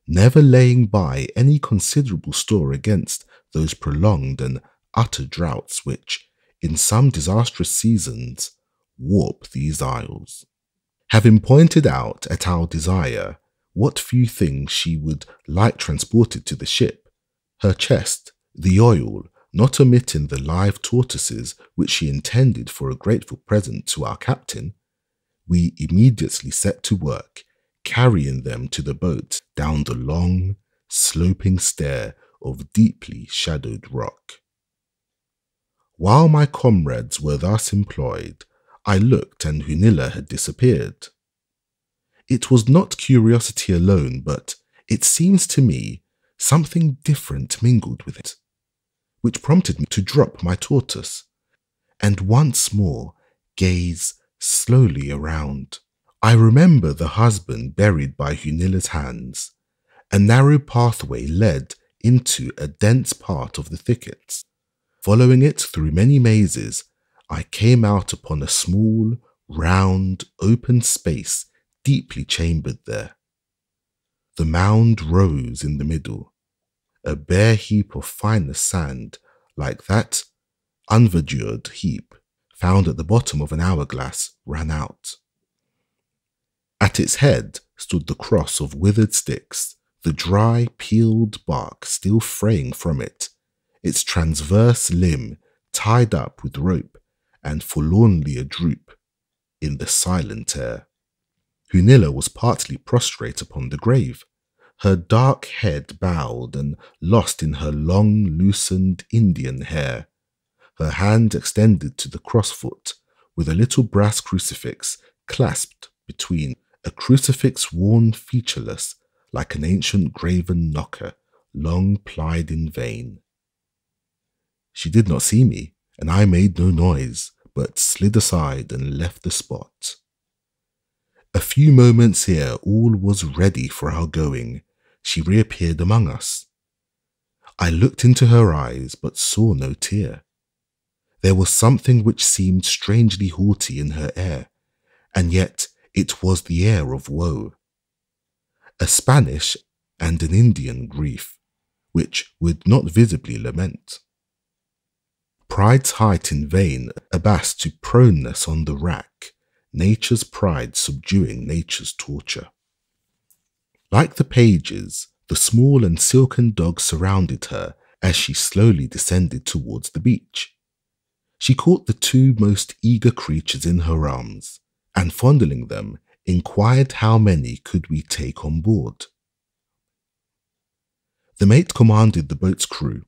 never laying by any considerable store against those prolonged and utter droughts which, in some disastrous seasons, warp these isles. Having pointed out at our desire what few things she would like transported to the ship, her chest, the oil, not omitting the live tortoises which she intended for a grateful present to our captain, we immediately set to work, carrying them to the boat down the long, sloping stair of deeply shadowed rock. While my comrades were thus employed, I looked and Hunilla had disappeared. It was not curiosity alone, but it seems to me something different mingled with it, which prompted me to drop my tortoise and once more gaze slowly around. I remember the husband buried by Hunilla's hands. A narrow pathway led into a dense part of the thickets. Following it through many mazes, I came out upon a small, round, open space deeply chambered there. The mound rose in the middle. A bare heap of finest sand, like that unverdured heap found at the bottom of an hourglass, ran out. At its head stood the cross of withered sticks, the dry, peeled bark still fraying from it, its transverse limb tied up with rope and forlornly adroop in the silent air. Hunilla was partly prostrate upon the grave, her dark head bowed and lost in her long, loosened Indian hair, her hand extended to the crossfoot with a little brass crucifix clasped between, a crucifix worn featureless like an ancient graven knocker long plied in vain. She did not see me, and I made no noise, but slid aside and left the spot. A few moments ere all was ready for our going, she reappeared among us. I looked into her eyes, but saw no tear. There was something which seemed strangely haughty in her air, and yet it was the air of woe. A Spanish and an Indian grief, which would not visibly lament. Pride's height in vain abased to proneness on the rack, nature's pride subduing nature's torture. Like the pages, the small and silken dog surrounded her as she slowly descended towards the beach. She caught the two most eager creatures in her arms, and fondling them, inquired how many could we take on board. The mate commanded the boat's crew,